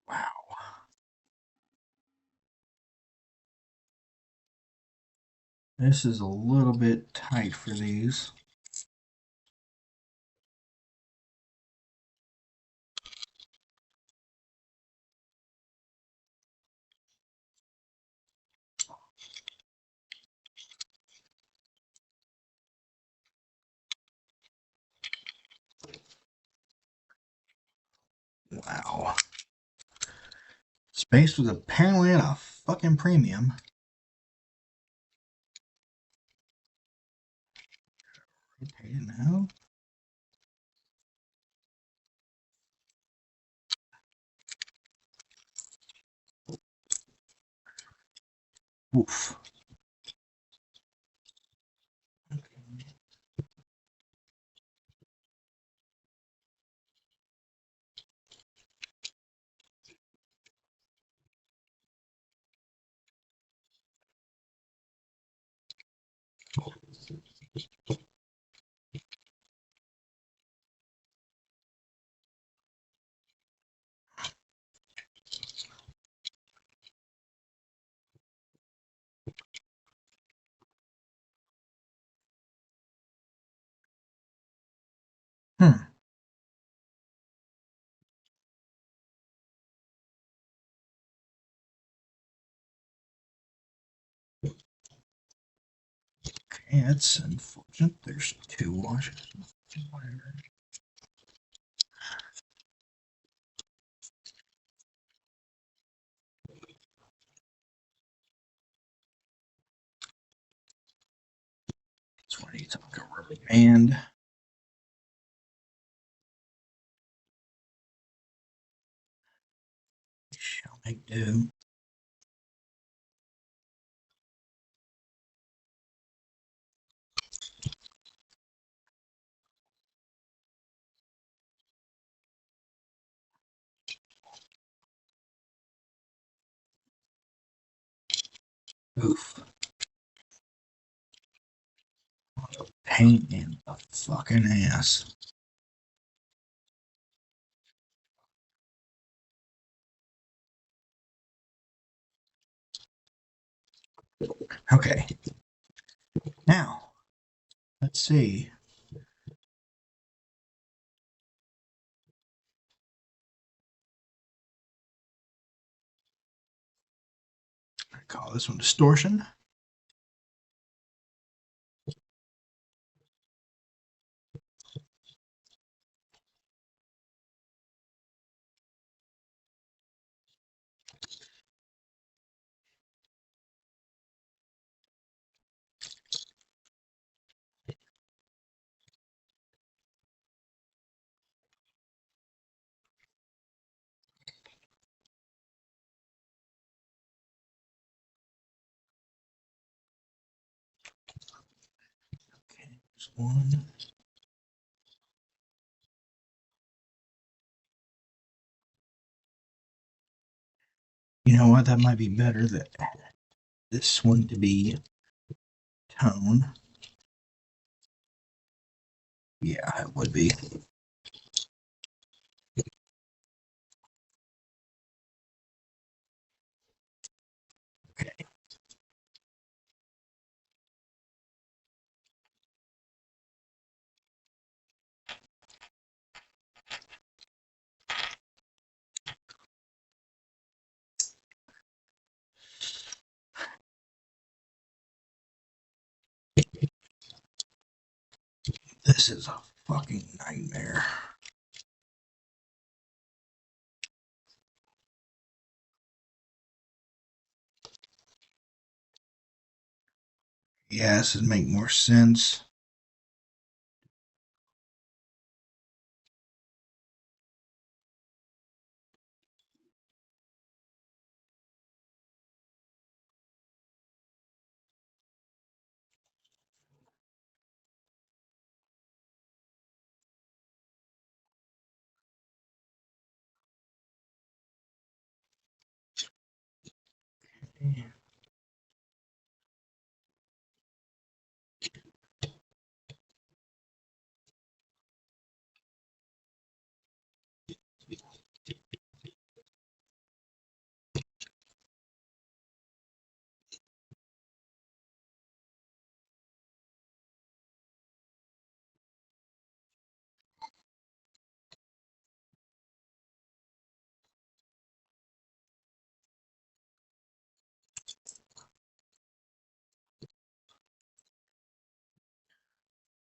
Wow. This is a little bit tight for these. Wow. Space was apparently at a fucking premium. Rotate it now. Oof. Hmm. Okay, that's unfortunate. There's two washes. Whatever. That's what I need, like a rubber band. Shall make do. Oof. Pain in the fucking ass. Okay. Now, let's see. I call this one distortion. Okay, there's one. You know what? That might be better. That this one to be tone. Yeah, it would be. Okay. This is a fucking nightmare. Yeah, this would make more sense.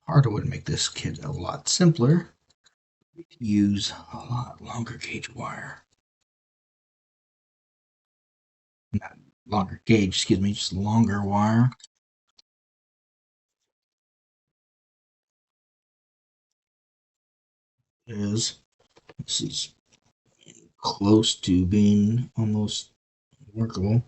Harder would make this kit a lot simpler. Use a lot longer gauge wire. Not longer gauge, excuse me, just longer wire. This is close to being almost workable.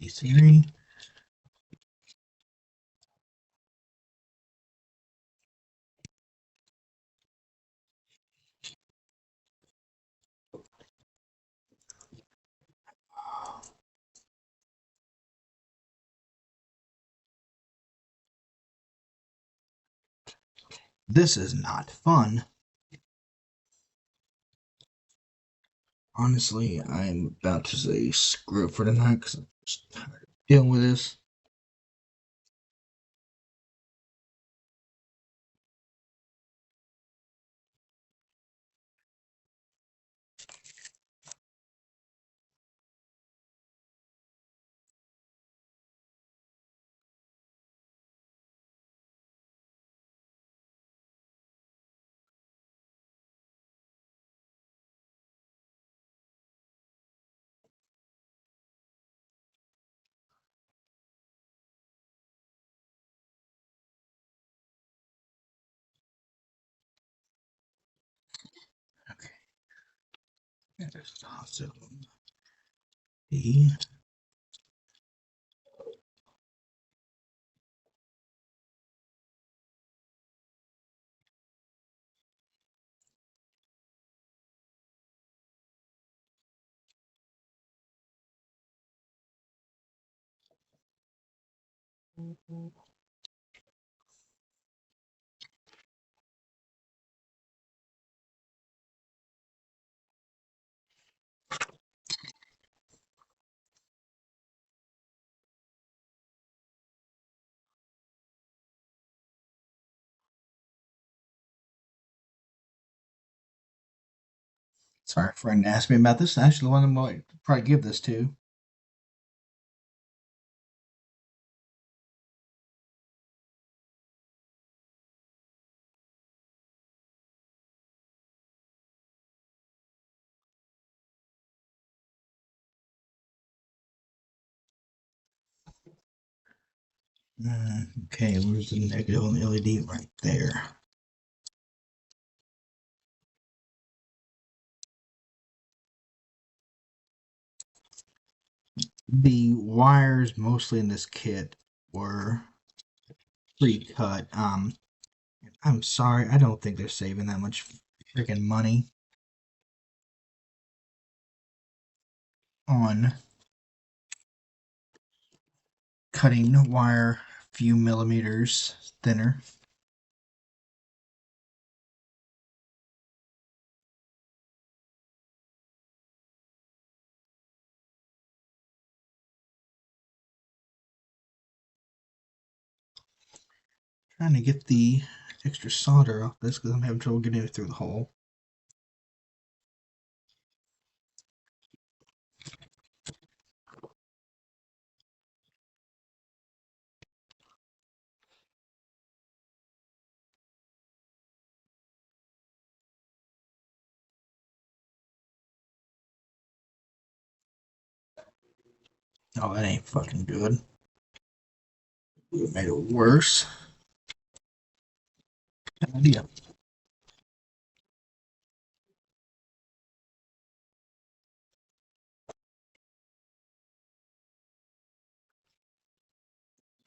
T3. This is not fun. Honestly, I'm about to say screw it for tonight because I'm just tired of dealing with this. Okay. There's the hospital. D. Sorry, a friend asked me about this. Actually, one of them I probably give this to. Okay, where's the negative on the LED? Right there. The wires mostly in this kit were pre-cut. I'm sorry, I don't think they're saving that much freaking money on cutting wire a few millimeters thinner. Trying to get the extra solder off this because I'm having trouble getting it through the hole. Oh, that ain't fucking good. It made it worse. Good idea.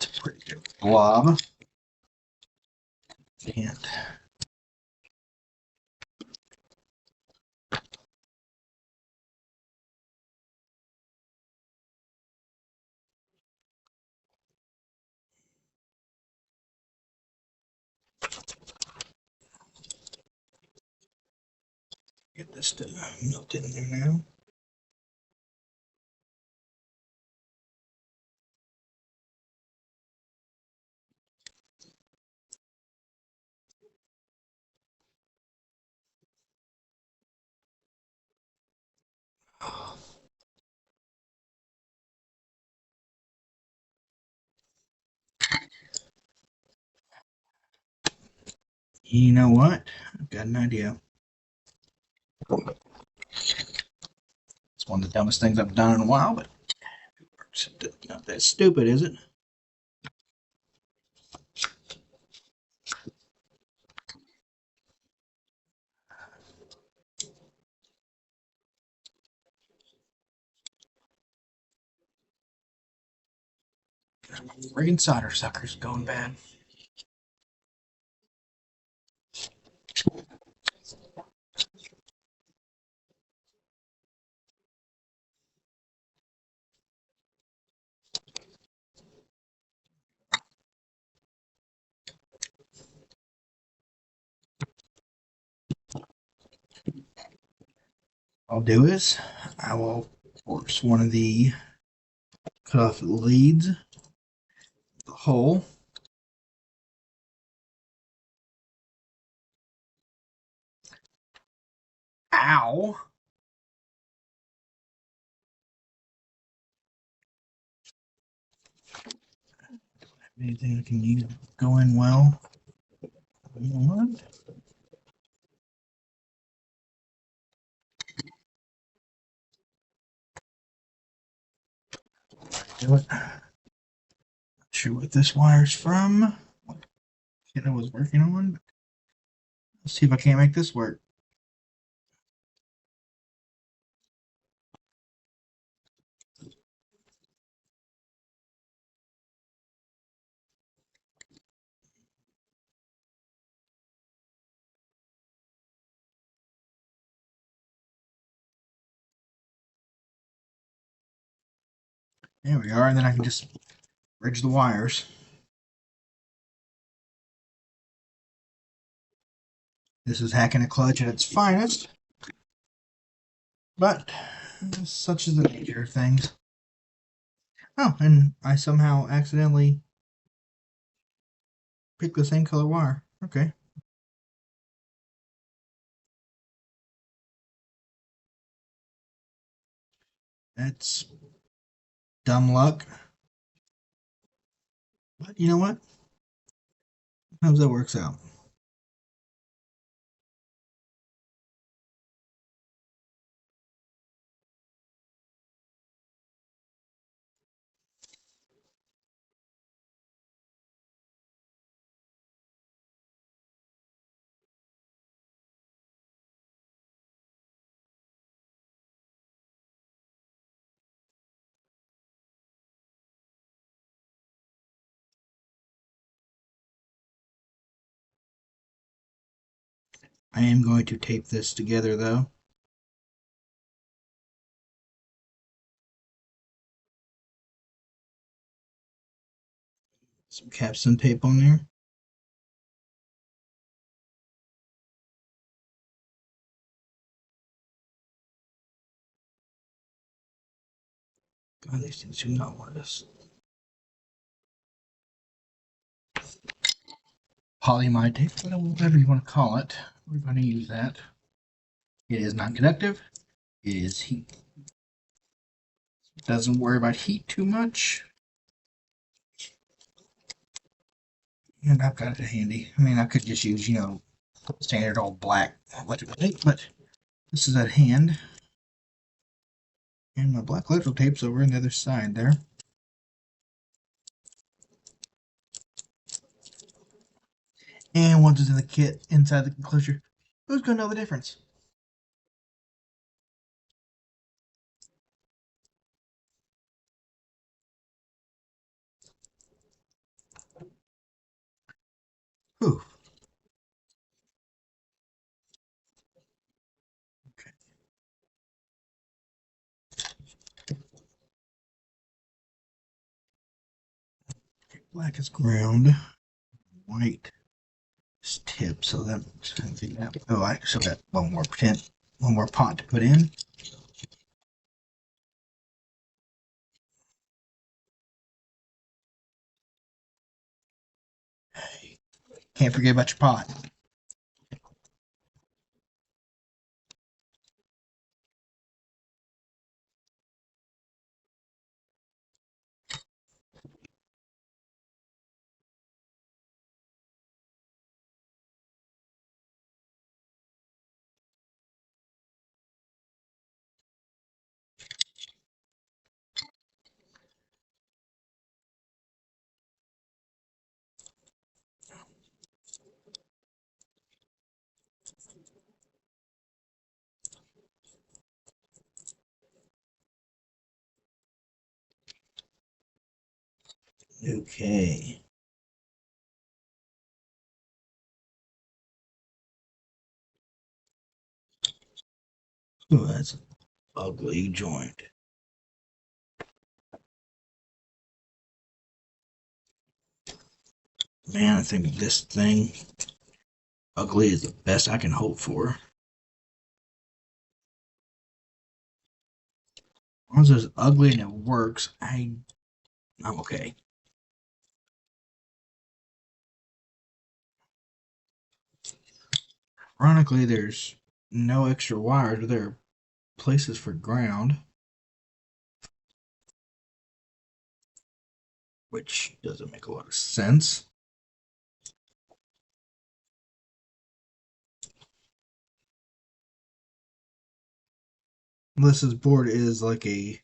It's a pretty good blob. And get this to melt in there now. You know what? I've got an idea. It's one of the dumbest things I've done in a while, but it works. It's not that stupid, is it? Friggin' solder sucker's going bad. I'll do is I will force one of the cut off the leads, the hole. Ow! Anything I can use go in well. You know what? Do it. Not sure what this wire's from. What kit I was working on. Let's see if I can't make this work. There we are, and then I can just bridge the wires. This is hacking a clutch at its finest, but such is the nature of things. Oh, and I somehow accidentally picked the same color wire. Okay. That's dumb luck. But you know what? Sometimes that works out. I am going to tape this together though. Some capstone tape on there. God, these things do not want us. Polyamide tape, whatever you want to call it. We're going to use that. It is non-conductive. It is heat. It doesn't worry about heat too much. And I've got it handy. I mean, I could just use, standard old black electrical tape, but this is at hand. And my black electrical tape's over on the other side there. And once it's in the kit inside the enclosure, who's gonna know the difference? Whew. Okay. Black is ground, white is tip. So that oh, I still got one more pot to put in. Can't forget about your pot. Okay. Oh, that's an ugly joint. Man, I think this thing ugly is the best I can hope for. As long as it's ugly and it works, I'm okay. Ironically, there's no extra wires, but there are places for ground, which doesn't make a lot of sense. Unless this board is like a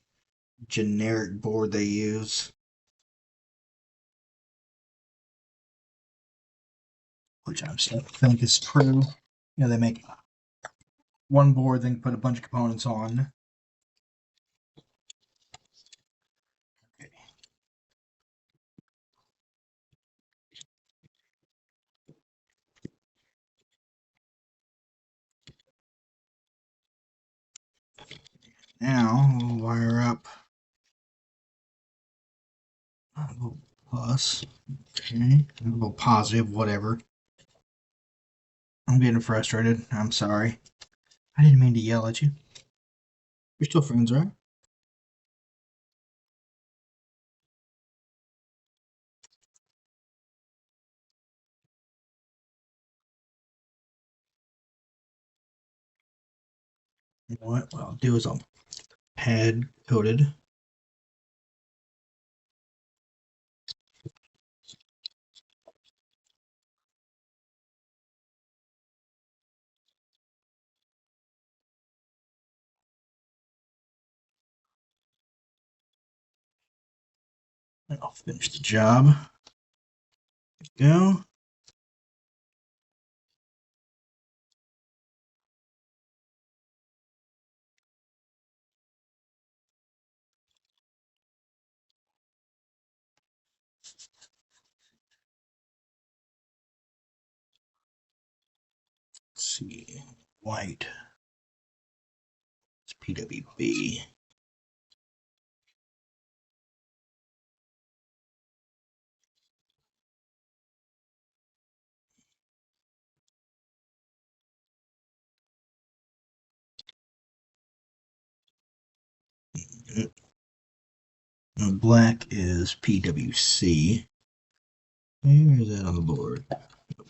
generic board they use, which I'm starting to think is true. You know, they make one board, then put a bunch of components on. Okay. Now we'll wire up a little plus, okay, a little positive, whatever. I'm getting frustrated. I'm sorry. I didn't mean to yell at you. You're still friends, right? You know what I'll do is I'll pad coated. And I'll finish the job. Go. Let's see. White. It's PWB. And black is PWC. Where is that on the board?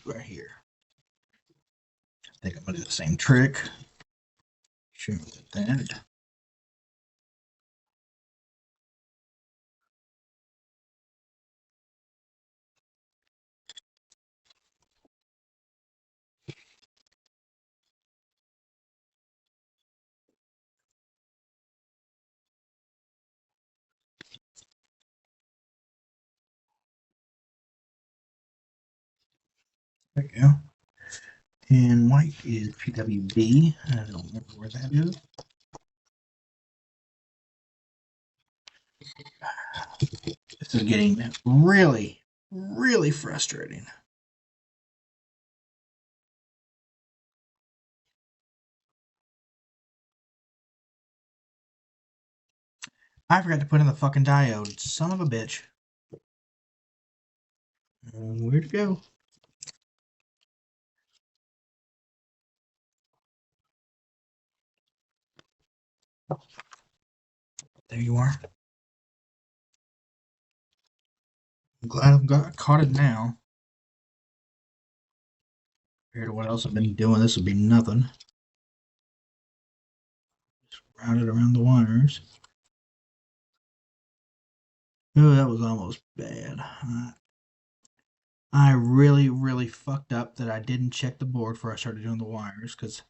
Right here. I think I'm gonna do the same trick. Sure, that. There we go. And white is PWB. I don't remember where that is. This is getting really, really frustrating. I forgot to put in the fucking diode. Son of a bitch. Where'd it go? There you are. I'm glad I've caught it now. Compared to what else I've been doing, this would be nothing. Just route it around the wires. Oh, that was almost bad. I really, really fucked up that I didn't check the board before I started doing the wires because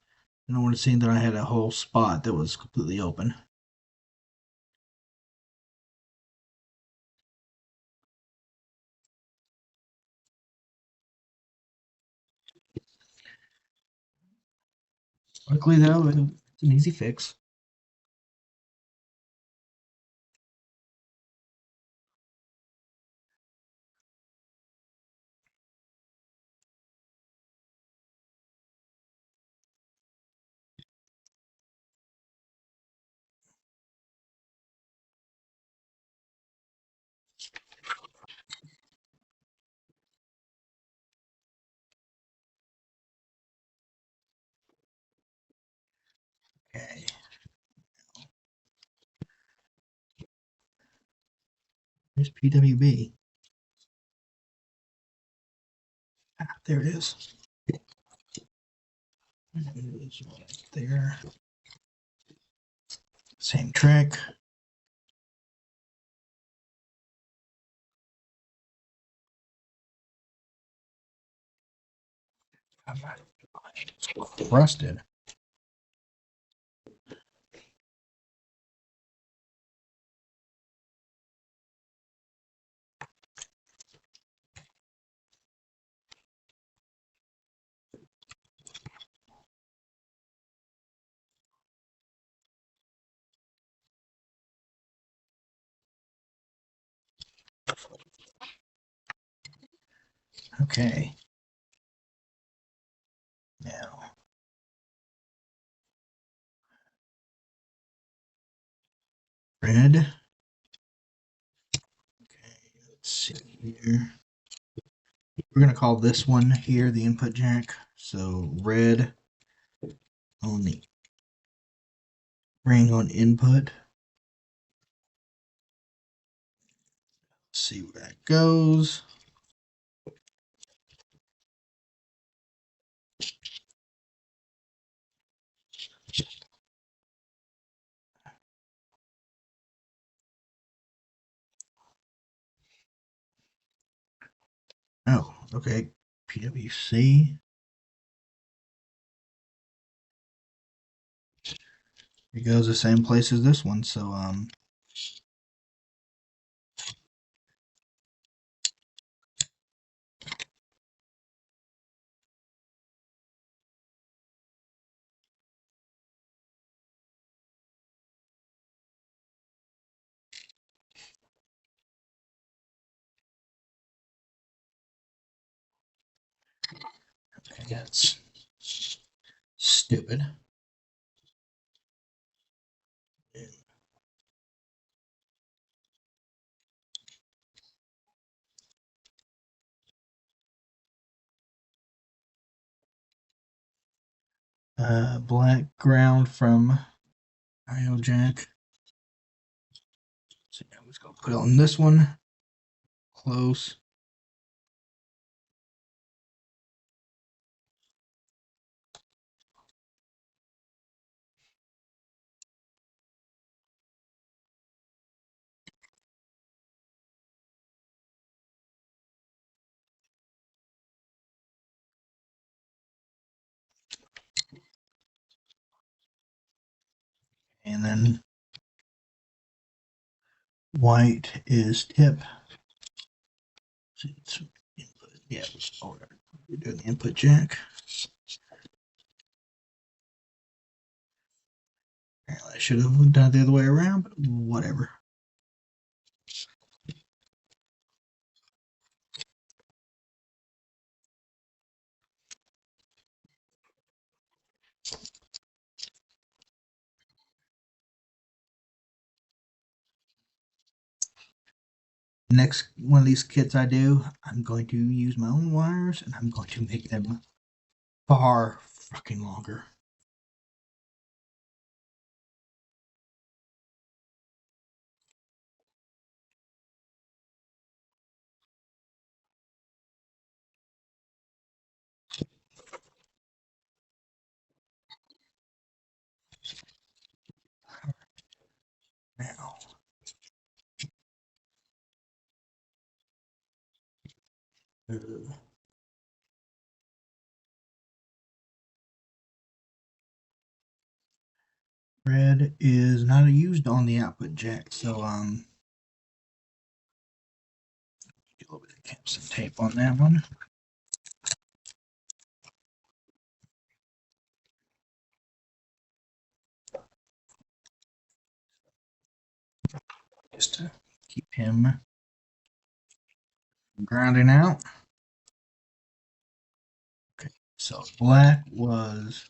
I don't want to see that I had a whole spot that was completely open. Luckily, though, it's an easy fix. Okay. Here's PWB. There it is. It is right there. Same trick. I'm rusted. Okay. Now. Red. Okay, let's see here. We're going to call this one here the input jack. So red on the ring on input. Let's see where that goes. Oh, okay. PWC. It goes the same place as this one, so okay, that's stupid. Black ground from IO jack. So yeah, let's go put it on this one. Close. And then white is tip. See, it's input. Yeah, all right. We're doing the input jack. I should have done it the other way around, but whatever. Next one of these kits I do, I'm going to use my own wires and I'm going to make them far fucking longer. Now, red is not used on the output jack, so get a little bit of Capson tape on that one. Just to keep him grounding out. Okay, so black was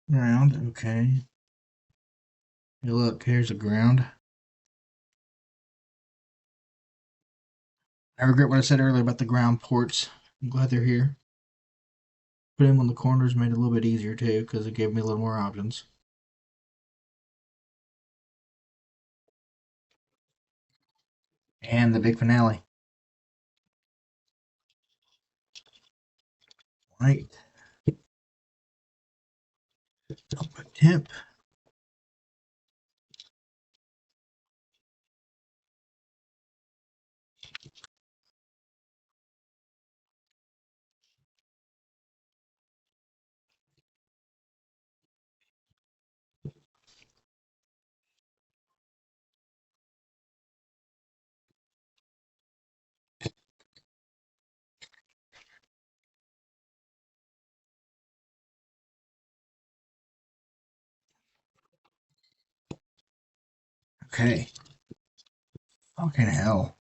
ground. Okay. Hey, look, here's a ground. I regret what I said earlier about the ground ports. I'm glad they're here. Put them on the corners made it a little bit easier too, because it gave me a little more options. And the big finale. Right. Output temp. Okay. Fucking hell.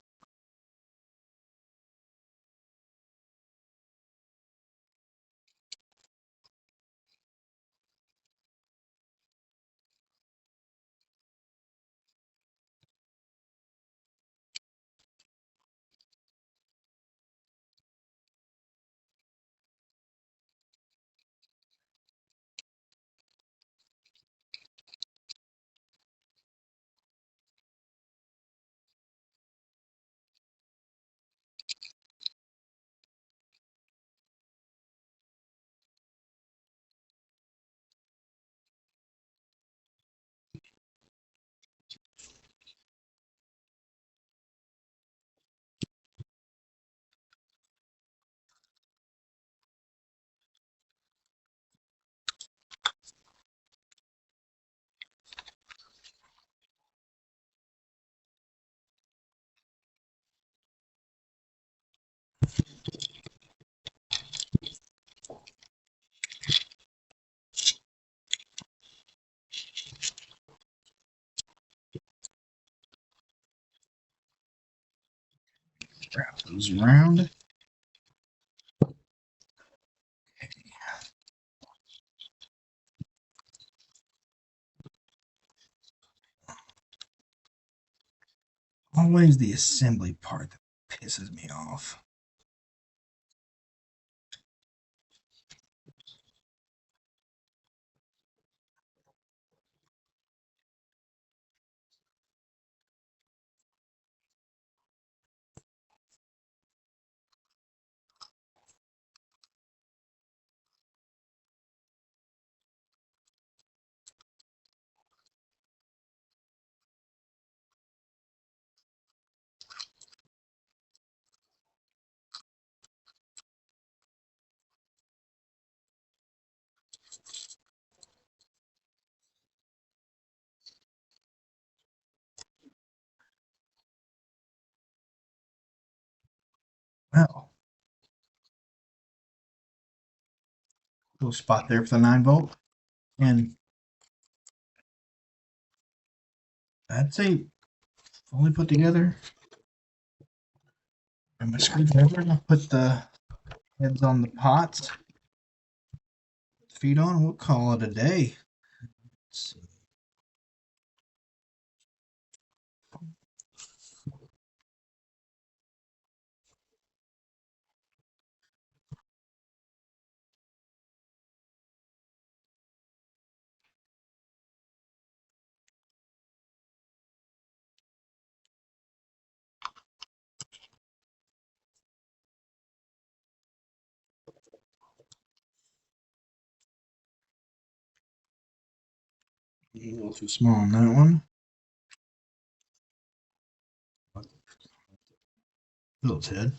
Wrap those around. Always the assembly part that pisses me off. little spot there for the 9 volt. And I'd say fully put together. And my screwdriver, and I'll put the heads on the pots. Feet on, we'll call it a day. Let's see. A little too small on that one. Phil's head.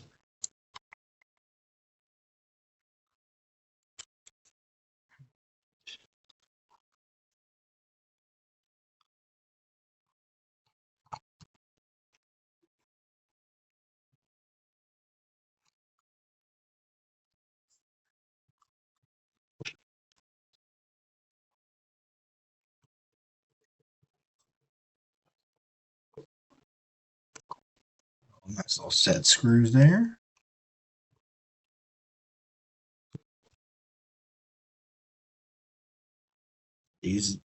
Nice little set screws there. These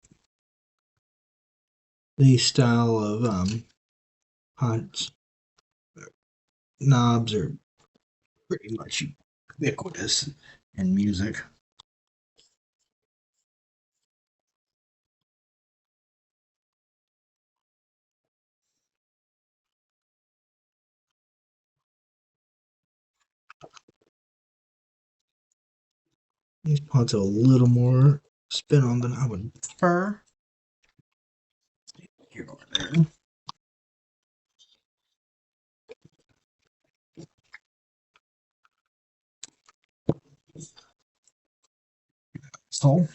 style of pots knobs are pretty much ubiquitous in music. These pots have a little more spin on than I would prefer. Here or there. So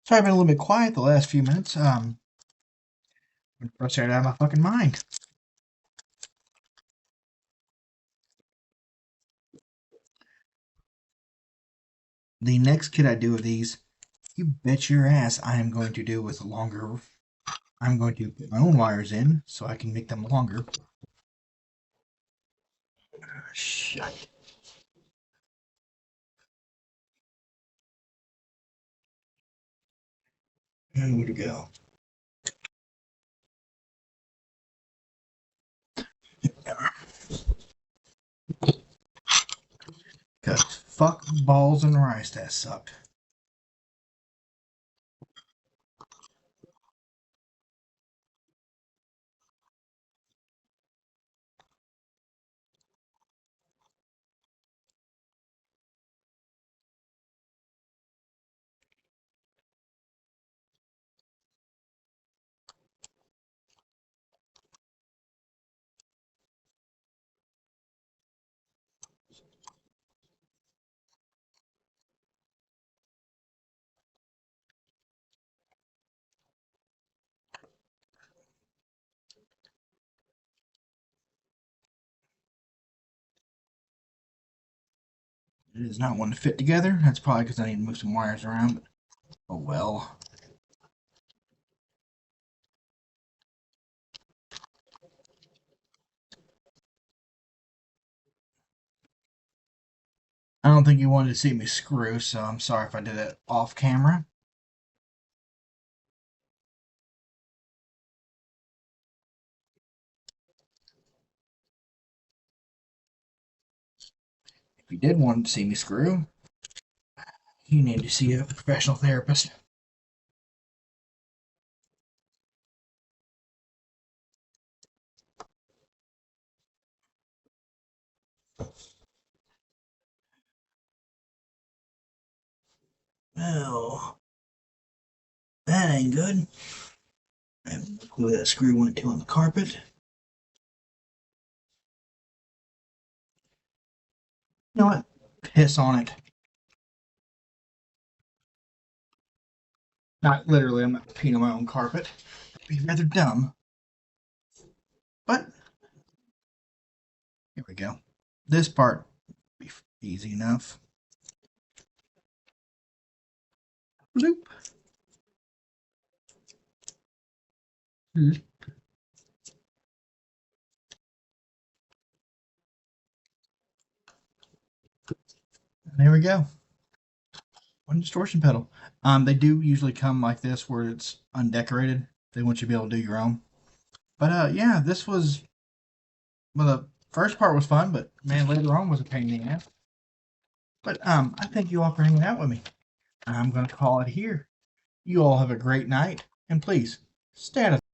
sorry, I've been a little bit quiet the last few minutes. I'm frustrated out of my fucking mind. The next kit I do of these, you bet your ass I am going to do with longer. I'm going to put my own wires in so I can make them longer. Shit. And where'd it go? Cause fuck balls and rice, that sucked. It is not one to fit together. That's probably because I need to move some wires around. But oh well. I don't think you wanted to see me screw, so I'm sorry if I did it off camera. If you did want to see me screw, you need to see a professional therapist. Well, that ain't good. I have no clue where that screw went to on the carpet. You know what? Piss on it. Not literally, I'm not peeing on my own carpet. be rather dumb. But here we go. This part be easy enough. Bloop. And there we go. One distortion pedal. They do usually come like this where it's undecorated. They want you to be able to do your own. But yeah, this was, well, the first part was fun, but man, later on was a pain in the ass. But I thank you all for hanging out with me. I'm gonna call it here. You all have a great night, and please stay out of